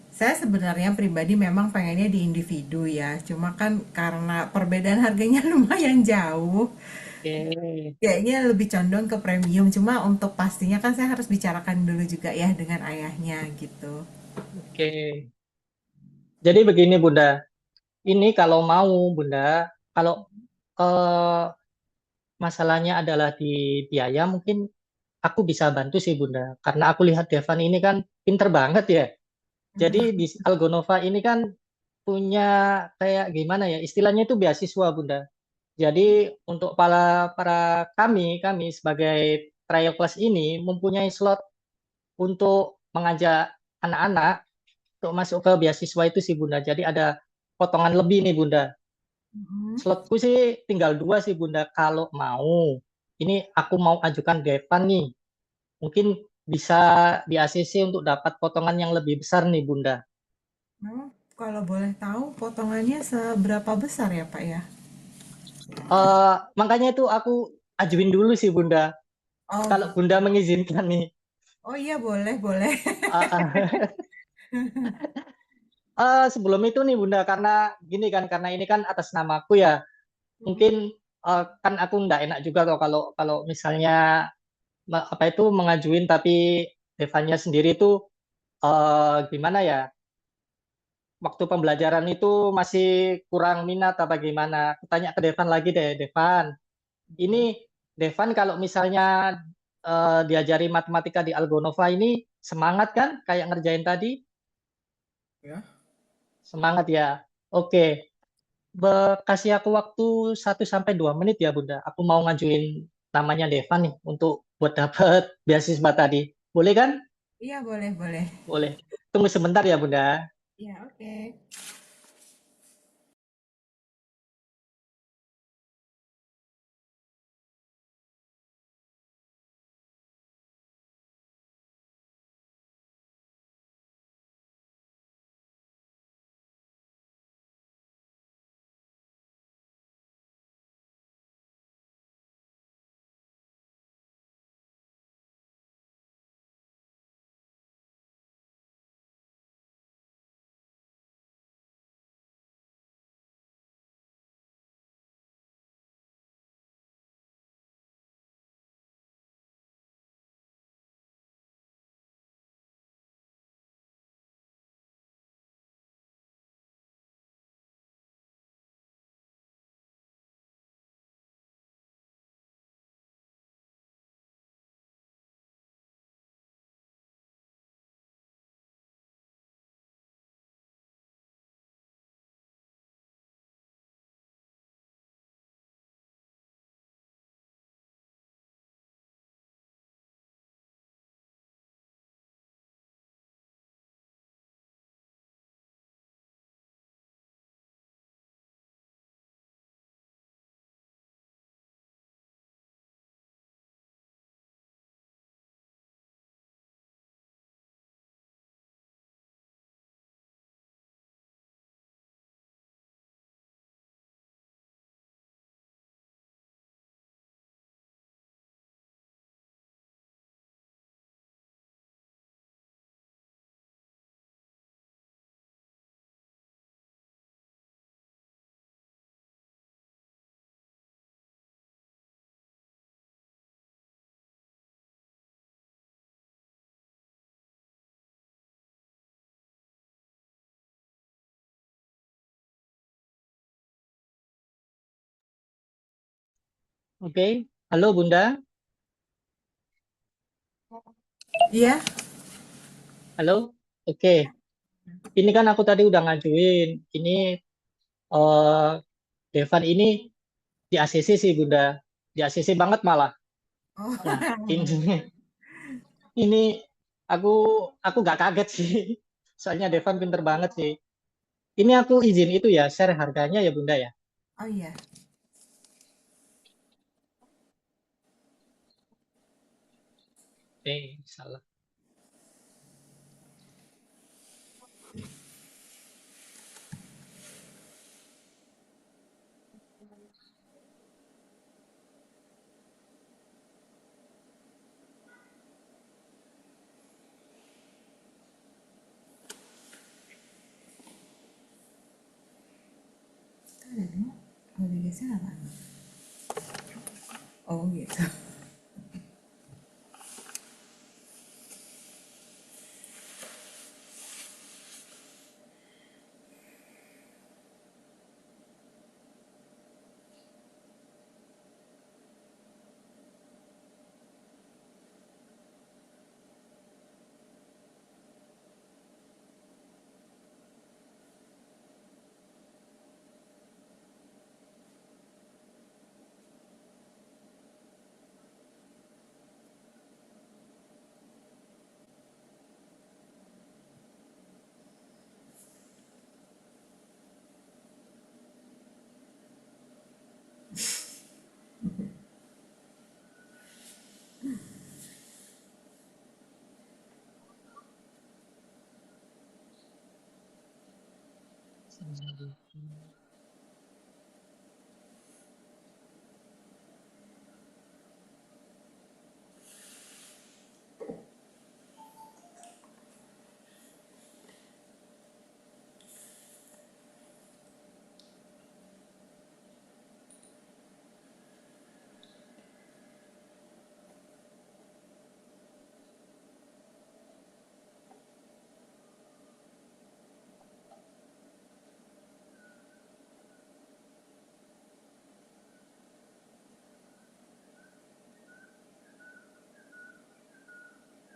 saya sebenarnya pribadi memang pengennya di individu ya. Cuma kan karena perbedaan harganya lumayan jauh, Oke, kayaknya lebih condong ke premium. Cuma untuk pastinya kan saya harus bicarakan dulu juga ya dengan ayahnya gitu. oke. Jadi begini, Bunda. Ini kalau mau, Bunda, kalau eh, masalahnya adalah di biaya, mungkin aku bisa bantu sih, Bunda. Karena aku lihat Devan ini kan pinter banget ya. Jadi di Algonova ini kan punya kayak gimana ya, istilahnya itu beasiswa, Bunda. Jadi untuk para para kami sebagai trial class ini mempunyai slot untuk mengajak anak-anak untuk masuk ke beasiswa itu sih Bunda. Jadi ada potongan lebih nih Bunda. Slotku sih tinggal 2 sih Bunda. Kalau mau, ini aku mau ajukan Devan nih. Mungkin bisa di ACC untuk dapat potongan yang lebih besar nih Bunda. Kalau boleh tahu potongannya seberapa besar ya Pak ya? Makanya itu aku ajuin dulu sih Bunda. Oh Kalau gitu. Bunda mengizinkan nih. Oh iya boleh boleh. Ah, ah. Sebelum itu nih Bunda, karena gini kan, karena ini kan atas namaku ya, Mhm. mungkin kan aku nggak enak juga tuh kalau kalau misalnya apa itu mengajuin tapi Devanya sendiri tuh gimana ya, waktu pembelajaran itu masih kurang minat apa gimana. Aku tanya ke Devan lagi deh, Devan. Ini Mhm. Devan kalau misalnya diajari matematika di Algonova ini semangat kan kayak ngerjain tadi? Ya. Semangat ya. Oke, kasih aku waktu 1 sampai 2 menit ya Bunda. Aku mau ngajuin namanya Devan nih untuk buat dapat beasiswa tadi. Boleh kan? Iya, boleh, boleh. Boleh. Tunggu sebentar ya Bunda. Iya, oke. Oke. Halo Bunda. Iya. Halo. Oke. Ini kan aku tadi udah ngajuin. Ini eh Devan ini di ACC sih Bunda. Di ACC banget malah. Oh. Nah, ini ini aku aku nggak kaget sih. Soalnya Devan pinter banget sih. Ini aku izin itu ya, share harganya ya Bunda ya. Oh iya. Salah. Oh, digeser apa? Oh gitu.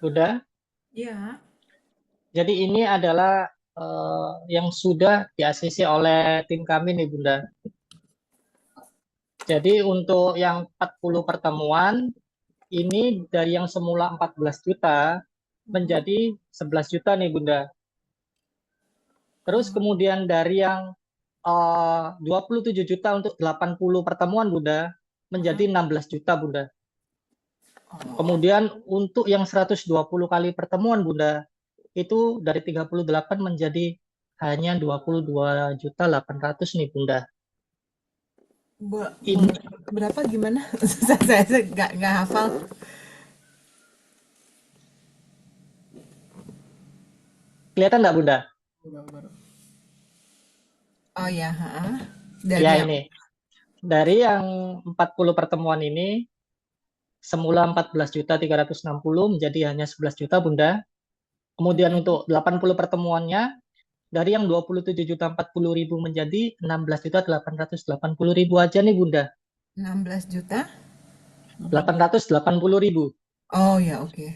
Bunda. Iya. Jadi ini adalah yang sudah di-ACC oleh tim kami nih Bunda. Jadi untuk yang 40 pertemuan, ini dari yang semula 14 juta menjadi 11 juta nih Bunda. Terus kemudian dari yang 27 juta untuk 80 pertemuan Bunda, menjadi 16 juta Bunda. Oh, Kemudian untuk yang 120 kali pertemuan Bunda, itu dari 38 menjadi hanya 22.800.000 nih Bunda. Ini berapa gimana? Saya nggak hafal. kelihatan nggak Bunda? Gambar. Oh ya, Ya dari yang ini. Dari yang 40 pertemuan ini, semula 14.360 menjadi hanya 11 juta Bunda. Kemudian untuk 80 pertemuannya, dari yang 27.040.000 menjadi 16.880.000 aja nih Bunda. 16 juta? 880.000. Oh ya, oke.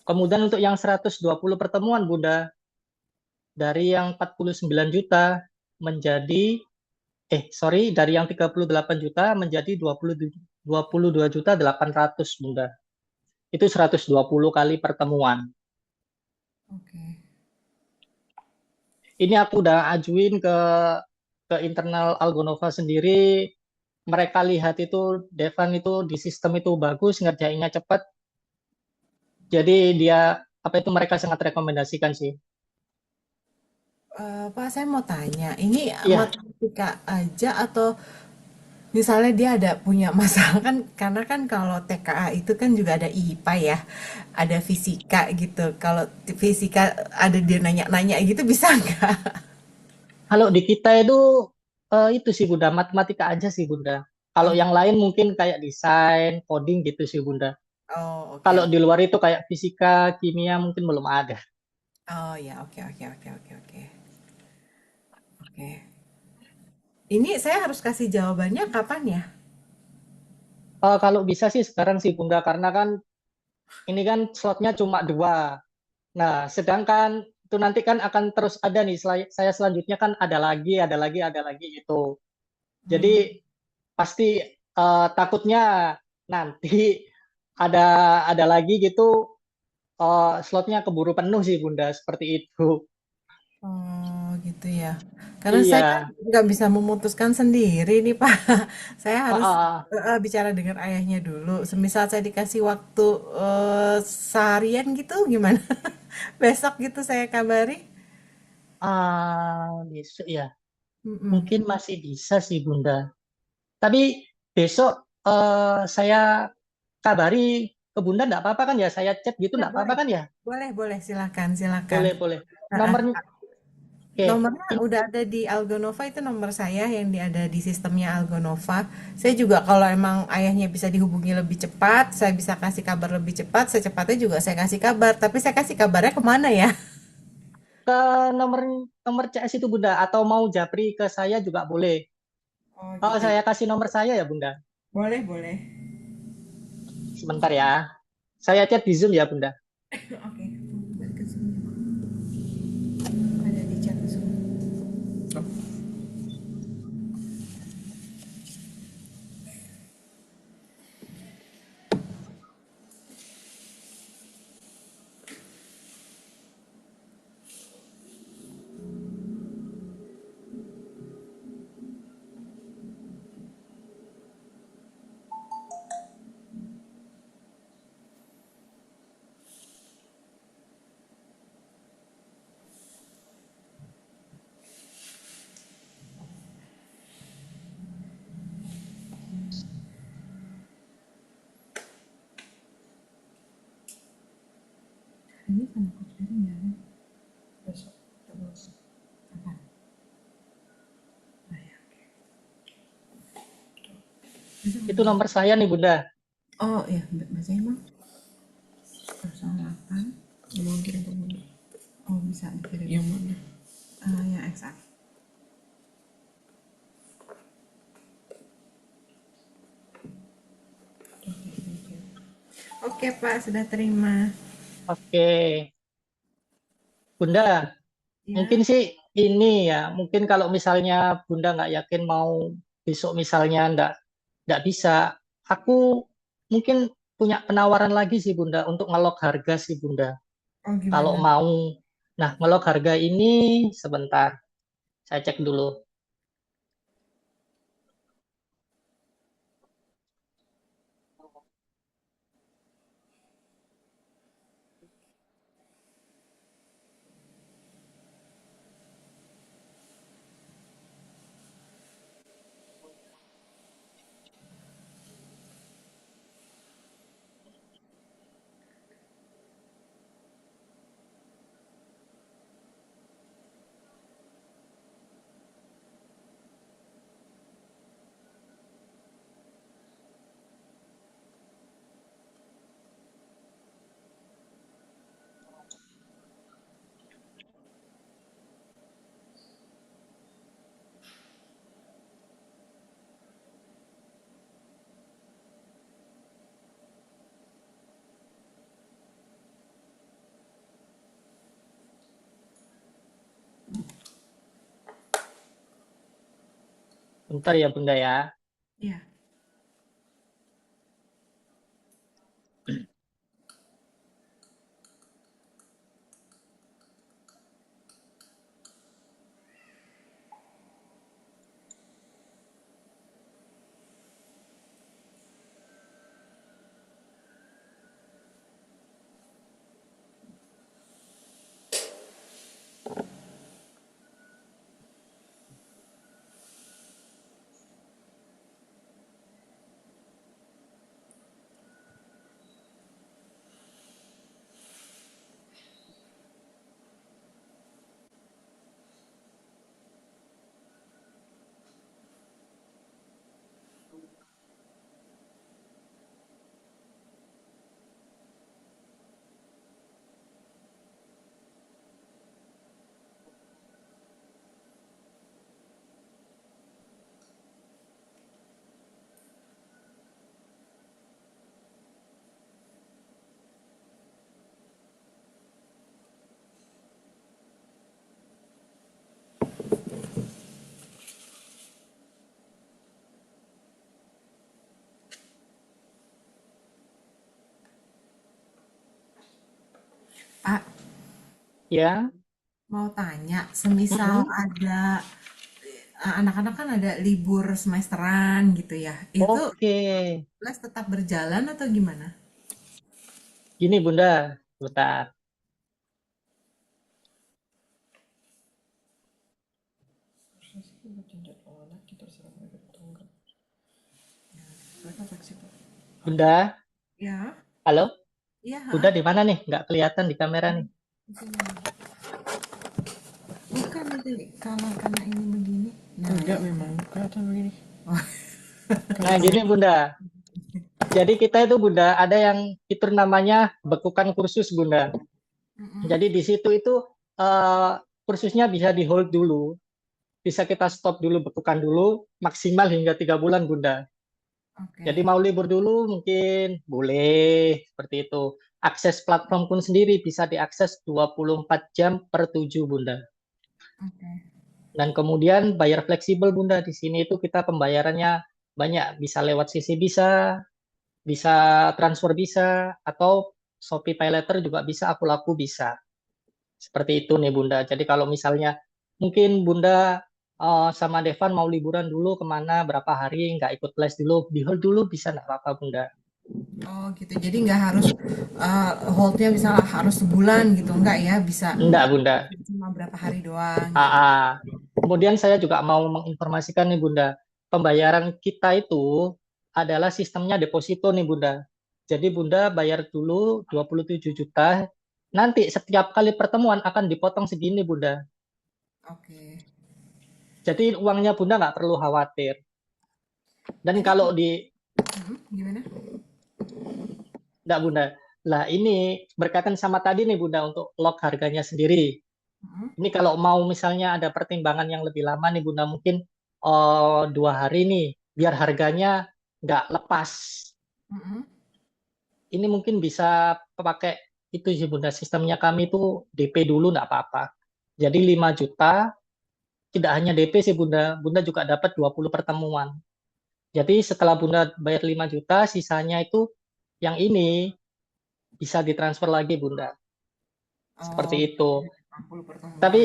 Kemudian untuk yang 120 pertemuan Bunda, dari yang 49 juta menjadi dari yang 38 juta menjadi 22.800.000 Bunda. Itu 120 kali pertemuan. Oke. Ini aku udah ajuin ke internal Algonova sendiri. Mereka lihat itu Devan itu di sistem itu bagus, ngerjainnya cepat. Jadi dia apa itu mereka sangat rekomendasikan sih. Pak, saya mau tanya, ini Iya, matematika aja atau misalnya dia ada punya masalah kan, karena kan kalau TKA itu kan juga ada IPA ya, ada fisika gitu. Kalau fisika ada dia nanya-nanya gitu bisa nggak? kalau di kita itu sih Bunda, matematika aja sih Bunda. Kalau Oh, yang lain mungkin kayak desain, coding gitu sih Bunda. oh, oke, Kalau oke. di luar itu kayak fisika, kimia mungkin belum ada. Oh ya, oke, oke, oke, oke, oke. Oke. Ini saya harus kasih jawabannya kapan ya? Kalau bisa sih sekarang sih Bunda, karena kan ini kan slotnya cuma dua. Nah, sedangkan itu nanti kan akan terus ada nih. Saya selanjutnya kan ada lagi gitu. Jadi Hmm. pasti takutnya nanti ada ada lagi gitu slotnya keburu penuh sih Bunda seperti itu. Oh gitu ya. Karena saya kan Iya. nggak bisa memutuskan sendiri nih Pak. Saya Ah, harus ah, bicara dengan ayahnya dulu. Semisal saya dikasih waktu seharian gitu gimana? Besok gitu saya kabari. besok ya. Mm-mm. Mungkin masih bisa sih Bunda. Tapi besok saya kabari ke Bunda enggak apa-apa kan ya? Saya chat gitu Ya enggak apa-apa boleh. kan ya? Boleh, boleh. Silakan, silakan. Boleh, boleh. Heeh. Nomor oke. Nomornya udah ada di Algonova, itu nomor saya yang ada di sistemnya Algonova. Saya juga kalau emang ayahnya bisa dihubungi lebih cepat, saya bisa kasih kabar lebih cepat, secepatnya juga saya kasih kabar. Tapi saya kasih kabarnya kemana ya? Ke nomor nomor CS itu Bunda atau mau japri ke saya juga boleh. Oh Oh, gitu ya. saya kasih nomor saya ya Bunda. Boleh, boleh. Sebentar ya. Saya chat di Zoom ya Bunda. Oke, balik ke sini. Ada di chat Zoom. Oh, Ini sama coach Erin ya? besok. Terus. Apa? Oh, ya, oke. Itu nomor saya nih Bunda. Oh ya, bahasa emang 08. Mau kirim ke Bunda. Oh bisa dikirim. Yang mana? Yang XA. Oke, Oke, Pak, sudah terima. Oke, Bunda, mungkin Ya. sih ini ya, mungkin kalau misalnya Bunda nggak yakin mau besok misalnya nggak bisa, aku mungkin punya penawaran lagi sih Bunda untuk ngelok harga sih Bunda. Oh, Kalau gimana? mau, nah ngelok harga ini sebentar, saya cek dulu. Bentar ya Bunda ya. Ya. Pak, Ya, mau tanya, semisal mm-mm. ada anak-anak kan ada libur semesteran gitu ya. Itu Oke. les tetap berjalan atau gimana? Gini Bunda, bentar. Mereka fleksibel. Bunda, Ya, halo? iya, Bunda ha? di mana nih? Nggak kelihatan di kamera nih. Bukan nanti karena ini begini. Nah, Enggak, memang kelihatan begini. Nah, Kelihatan. gini Bunda. Jadi kita itu Bunda ada yang fitur namanya bekukan kursus Bunda. mm-mm. Jadi di situ itu eh, kursusnya bisa di hold dulu, bisa kita stop dulu, bekukan dulu, maksimal hingga 3 bulan Bunda. Jadi Oke, mau libur dulu mungkin boleh seperti itu. Akses platform pun sendiri bisa diakses 24 jam per 7 Bunda. oke. Dan kemudian bayar fleksibel Bunda. Di sini itu kita pembayarannya banyak, bisa lewat CC bisa transfer bisa, atau Shopee Pay Later juga bisa, aku laku bisa. Seperti itu nih Bunda. Jadi kalau misalnya mungkin Bunda sama Devan mau liburan dulu kemana berapa hari, nggak ikut les dulu, di hold dulu bisa nggak apa-apa Bunda. Oh gitu. Jadi nggak harus holdnya misalnya harus sebulan gitu, nggak ya? Bisa Enggak Bunda. cuma berapa hari doang gitu. AA. Kemudian saya juga mau menginformasikan nih Bunda, pembayaran kita itu adalah sistemnya deposito nih Bunda. Jadi Bunda bayar dulu 27 juta, nanti setiap kali pertemuan akan dipotong segini Bunda. Oke. Jadi uangnya Bunda nggak perlu khawatir. Dan Jadi kalau di, gimana? nggak Bunda, lah ini berkaitan sama tadi nih Bunda untuk lock harganya sendiri. Mm-mm, Ini kalau mau misalnya ada pertimbangan yang lebih lama nih Bunda, mungkin 2 hari nih, biar harganya nggak lepas. mm-mm. ini mungkin bisa pakai itu sih Bunda. Sistemnya kami itu DP dulu nggak apa-apa. Jadi 5 juta, tidak hanya DP sih Bunda. Bunda juga dapat 20 pertemuan. Jadi setelah Bunda bayar 5 juta, sisanya itu yang ini bisa ditransfer lagi Bunda. Seperti Oh, itu. 40 pertemuan. Tapi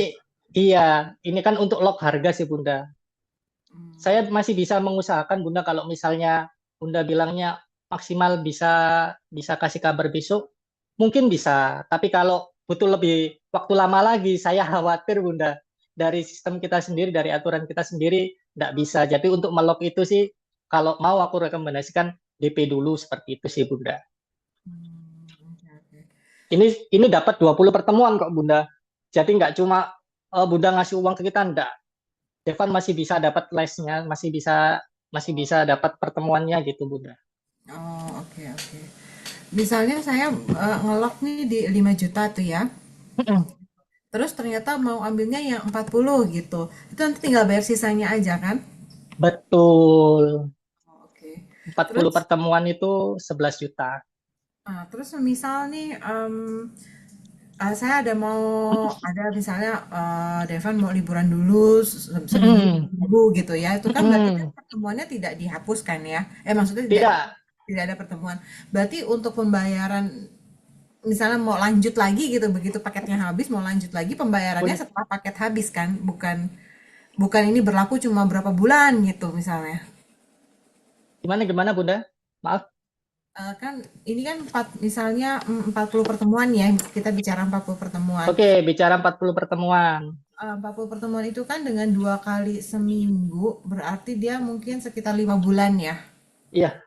iya, ini kan untuk lock harga sih Bunda. Saya Hmm. masih bisa mengusahakan Bunda kalau misalnya Bunda bilangnya maksimal bisa bisa kasih kabar besok, mungkin bisa. Tapi kalau butuh lebih waktu lama lagi, saya khawatir Bunda dari sistem kita sendiri, dari aturan kita sendiri tidak bisa. Jadi untuk melock itu sih, kalau mau aku rekomendasikan DP dulu seperti itu sih Bunda. Oke, oke. Ini dapat 20 pertemuan kok Bunda. Jadi nggak cuma Bunda ngasih uang ke kita, enggak. Devan masih bisa dapat lesnya, masih bisa dapat pertemuannya gitu Bunda. Oh, oke, oke. Misalnya saya ngelok nih di 5 juta tuh ya. Terus ternyata mau ambilnya yang 40 gitu. Itu nanti tinggal bayar sisanya aja kan? Betul. Oh, oke. 40 Terus, pertemuan itu 11 juta. terus misal nih, saya ada misalnya Devan mau liburan dulu seminggu Mm-mm. dulu gitu ya. Itu kan berarti kan Mm-mm. pertemuannya tidak dihapuskan ya. Maksudnya tidak Tidak, tidak ada pertemuan. Berarti untuk pembayaran misalnya mau lanjut lagi gitu begitu paketnya habis mau lanjut lagi pembayarannya Bun. setelah paket habis kan bukan bukan ini berlaku cuma berapa bulan gitu misalnya. Gimana gimana Bunda? Maaf. Kan ini kan misalnya 40 pertemuan ya kita bicara 40 pertemuan. Oke, bicara 40 pertemuan. 40 pertemuan itu kan dengan 2 kali seminggu berarti dia mungkin sekitar 5 bulan ya. Iya,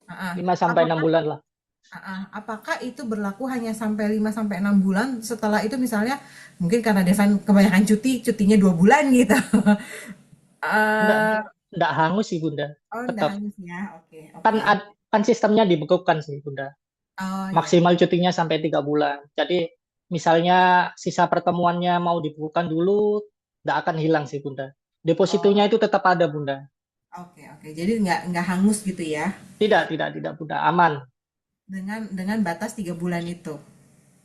Ah, ah. 5 sampai 6 Apakah bulan lah. Apakah itu berlaku hanya sampai 5 sampai 6 bulan? Setelah itu misalnya mungkin karena Devan kebanyakan cutinya 2 bulan gitu. Enggak, Eh, enggak hangus sih Bunda. oh, enggak Tetap hangus ya. Oke, kan oke. kan sistemnya dibekukan sih Bunda. Oh ya. Maksimal cutinya sampai 3 bulan. Jadi misalnya sisa pertemuannya mau dibukukan dulu, tidak akan hilang sih Bunda. Depositonya Oh, itu tetap ada Bunda. oke, oke. Jadi nggak hangus gitu ya. Tidak Bunda. Aman. Dengan batas 3 bulan itu.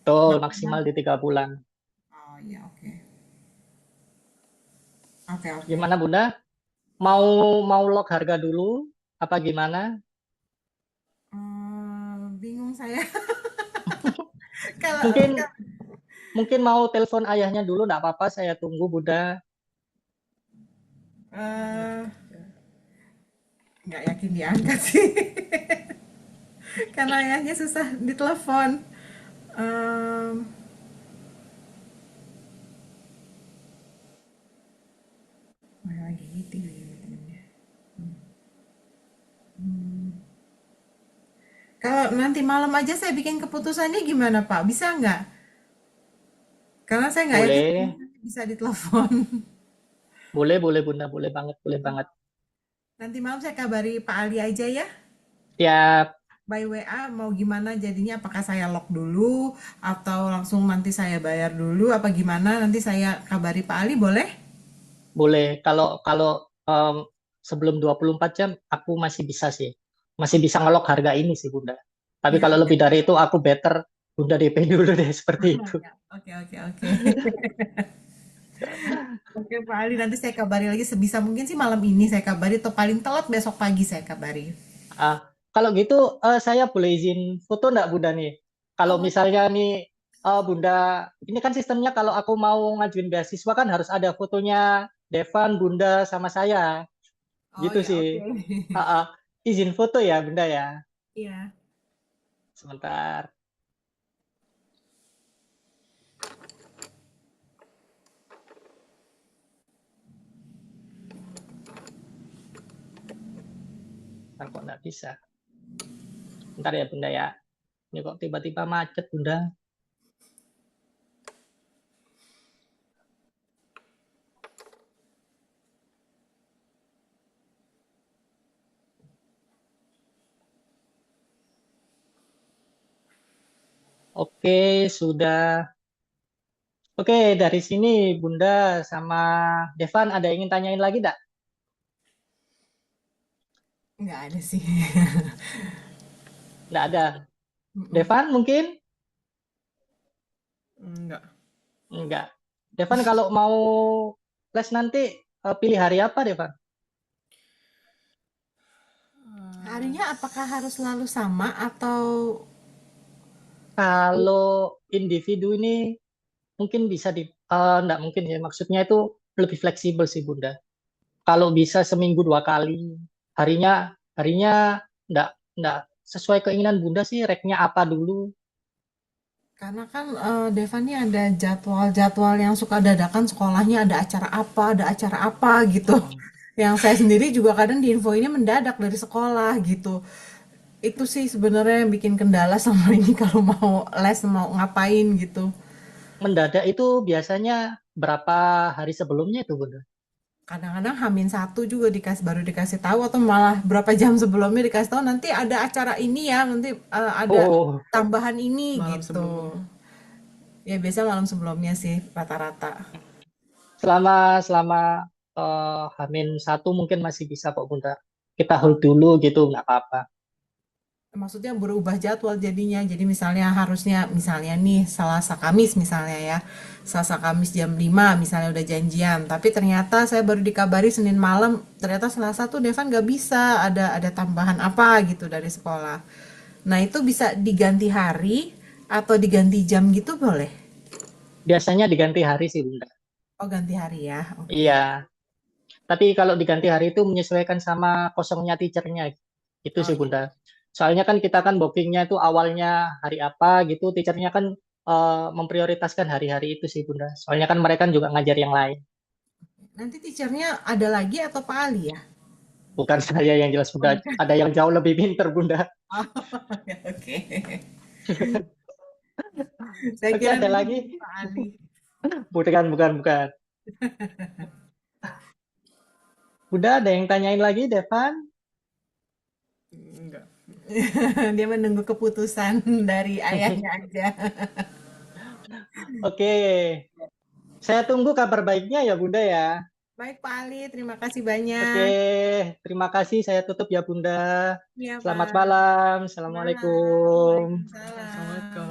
Betul, Maksimal. maksimal di 3 bulan. Oh ya, oke. Oke, oke. Gimana Bunda? Mau mau lock harga dulu? Apa gimana? Bingung saya. Kalau Mungkin mungkin mau telepon ayahnya dulu, enggak apa-apa. Saya tunggu Bunda. eh, nggak yakin diangkat sih. Karena ayahnya susah ditelepon. Em, lagi gitu ya. Kalau nanti malam aja saya bikin keputusannya gimana Pak? Bisa nggak? Karena saya nggak yakin Boleh, bisa ditelepon. boleh Bunda, boleh banget, boleh banget. Nanti malam saya kabari Pak Ali aja ya. Tiap By WA mau gimana jadinya? Apakah saya lock dulu atau langsung nanti saya bayar dulu? Apa gimana? Nanti saya kabari Pak Ali boleh? boleh. Kalau kalau em, sebelum 24 jam aku masih bisa sih. Masih bisa ngelok harga ini sih Bunda. Tapi Ya, kalau oke. lebih dari itu aku better Bunda DP dulu deh seperti itu. Ya, oke, oke, oke. Oke, Pak Ali, nanti saya kabari lagi sebisa mungkin sih malam ini saya kabari atau paling telat besok pagi saya kabari. Ah, kalau gitu saya boleh izin foto enggak Bunda nih? Kalau Oh, boleh. misalnya nih Bunda, ini kan sistemnya kalau aku mau ngajuin beasiswa kan harus ada fotonya Devan, Bunda, sama saya. Oh Gitu ya, sih. oke. Ah, ah. Izin foto ya Bunda ya. Iya. Sebentar. Ntar kok nggak bisa. Bentar ya Bunda ya. Ini kok tiba-tiba macet Bunda. Oke, sudah. Oke, dari sini Bunda sama Devan ada yang ingin tanyain lagi enggak? Nggak ada sih. Enggak ada. Mm-mm. Devan mungkin? Enggak. Enggak. Devan kalau mau les nanti pilih hari apa, Devan? Harinya apakah harus selalu sama atau Kalau individu ini mungkin bisa enggak mungkin ya, maksudnya itu lebih fleksibel sih Bunda. Kalau bisa seminggu 2 kali, harinya harinya enggak sesuai keinginan Bunda sih, reknya apa dulu. karena kan Deva nih ada jadwal-jadwal yang suka dadakan sekolahnya ada acara apa gitu. Hmm. Yang saya sendiri juga kadang diinfoinnya mendadak dari sekolah gitu. Itu sih sebenarnya yang bikin kendala sama ini kalau mau les mau ngapain gitu. Mendadak itu biasanya berapa hari sebelumnya itu Bunda? Kadang-kadang H-1 juga baru dikasih tahu atau malah berapa jam sebelumnya dikasih tahu nanti ada acara ini ya, nanti ada Oh, tambahan ini Malam gitu. sebelumnya. Ya biasa malam sebelumnya sih rata-rata. selama selama H-1 mungkin masih bisa kok Bunda. Kita hold dulu gitu, nggak apa-apa. Maksudnya berubah jadwal jadinya. Jadi misalnya nih Selasa Kamis misalnya ya. Selasa Kamis jam 5 misalnya udah janjian. Tapi ternyata saya baru dikabari Senin malam, ternyata Selasa tuh Devan nggak bisa, ada tambahan apa gitu dari sekolah. Nah, itu bisa diganti hari atau diganti jam gitu boleh? Biasanya diganti hari sih Bunda. Oh, ganti hari ya. Oke. Iya, tapi kalau diganti hari itu menyesuaikan sama kosongnya teachernya. Itu Oh sih iya. Bunda. Soalnya kan kita kan bookingnya itu awalnya hari apa gitu, teachernya kan memprioritaskan hari-hari itu sih Bunda. Soalnya kan mereka juga ngajar yang lain. Nanti teachernya ada lagi atau Pak Ali ya? Bukan saya yang jelas Oh, Bunda. bukan. Ada yang jauh lebih pinter Bunda. Oh, ya, oke. Saya Oke, kira ada nanti lagi? Pak Ali. Bukan, bukan, bukan. Bunda, ada yang tanyain lagi, Devan? Enggak. Dia menunggu keputusan dari ayahnya aja. Oke, saya tunggu kabar baiknya ya Bunda ya. Baik Pak Ali, terima kasih Oke, banyak. terima kasih. Saya tutup ya Bunda. Iya Selamat Pak. malam. Malam. Assalamualaikum. Waalaikumsalam. Assalamualaikum.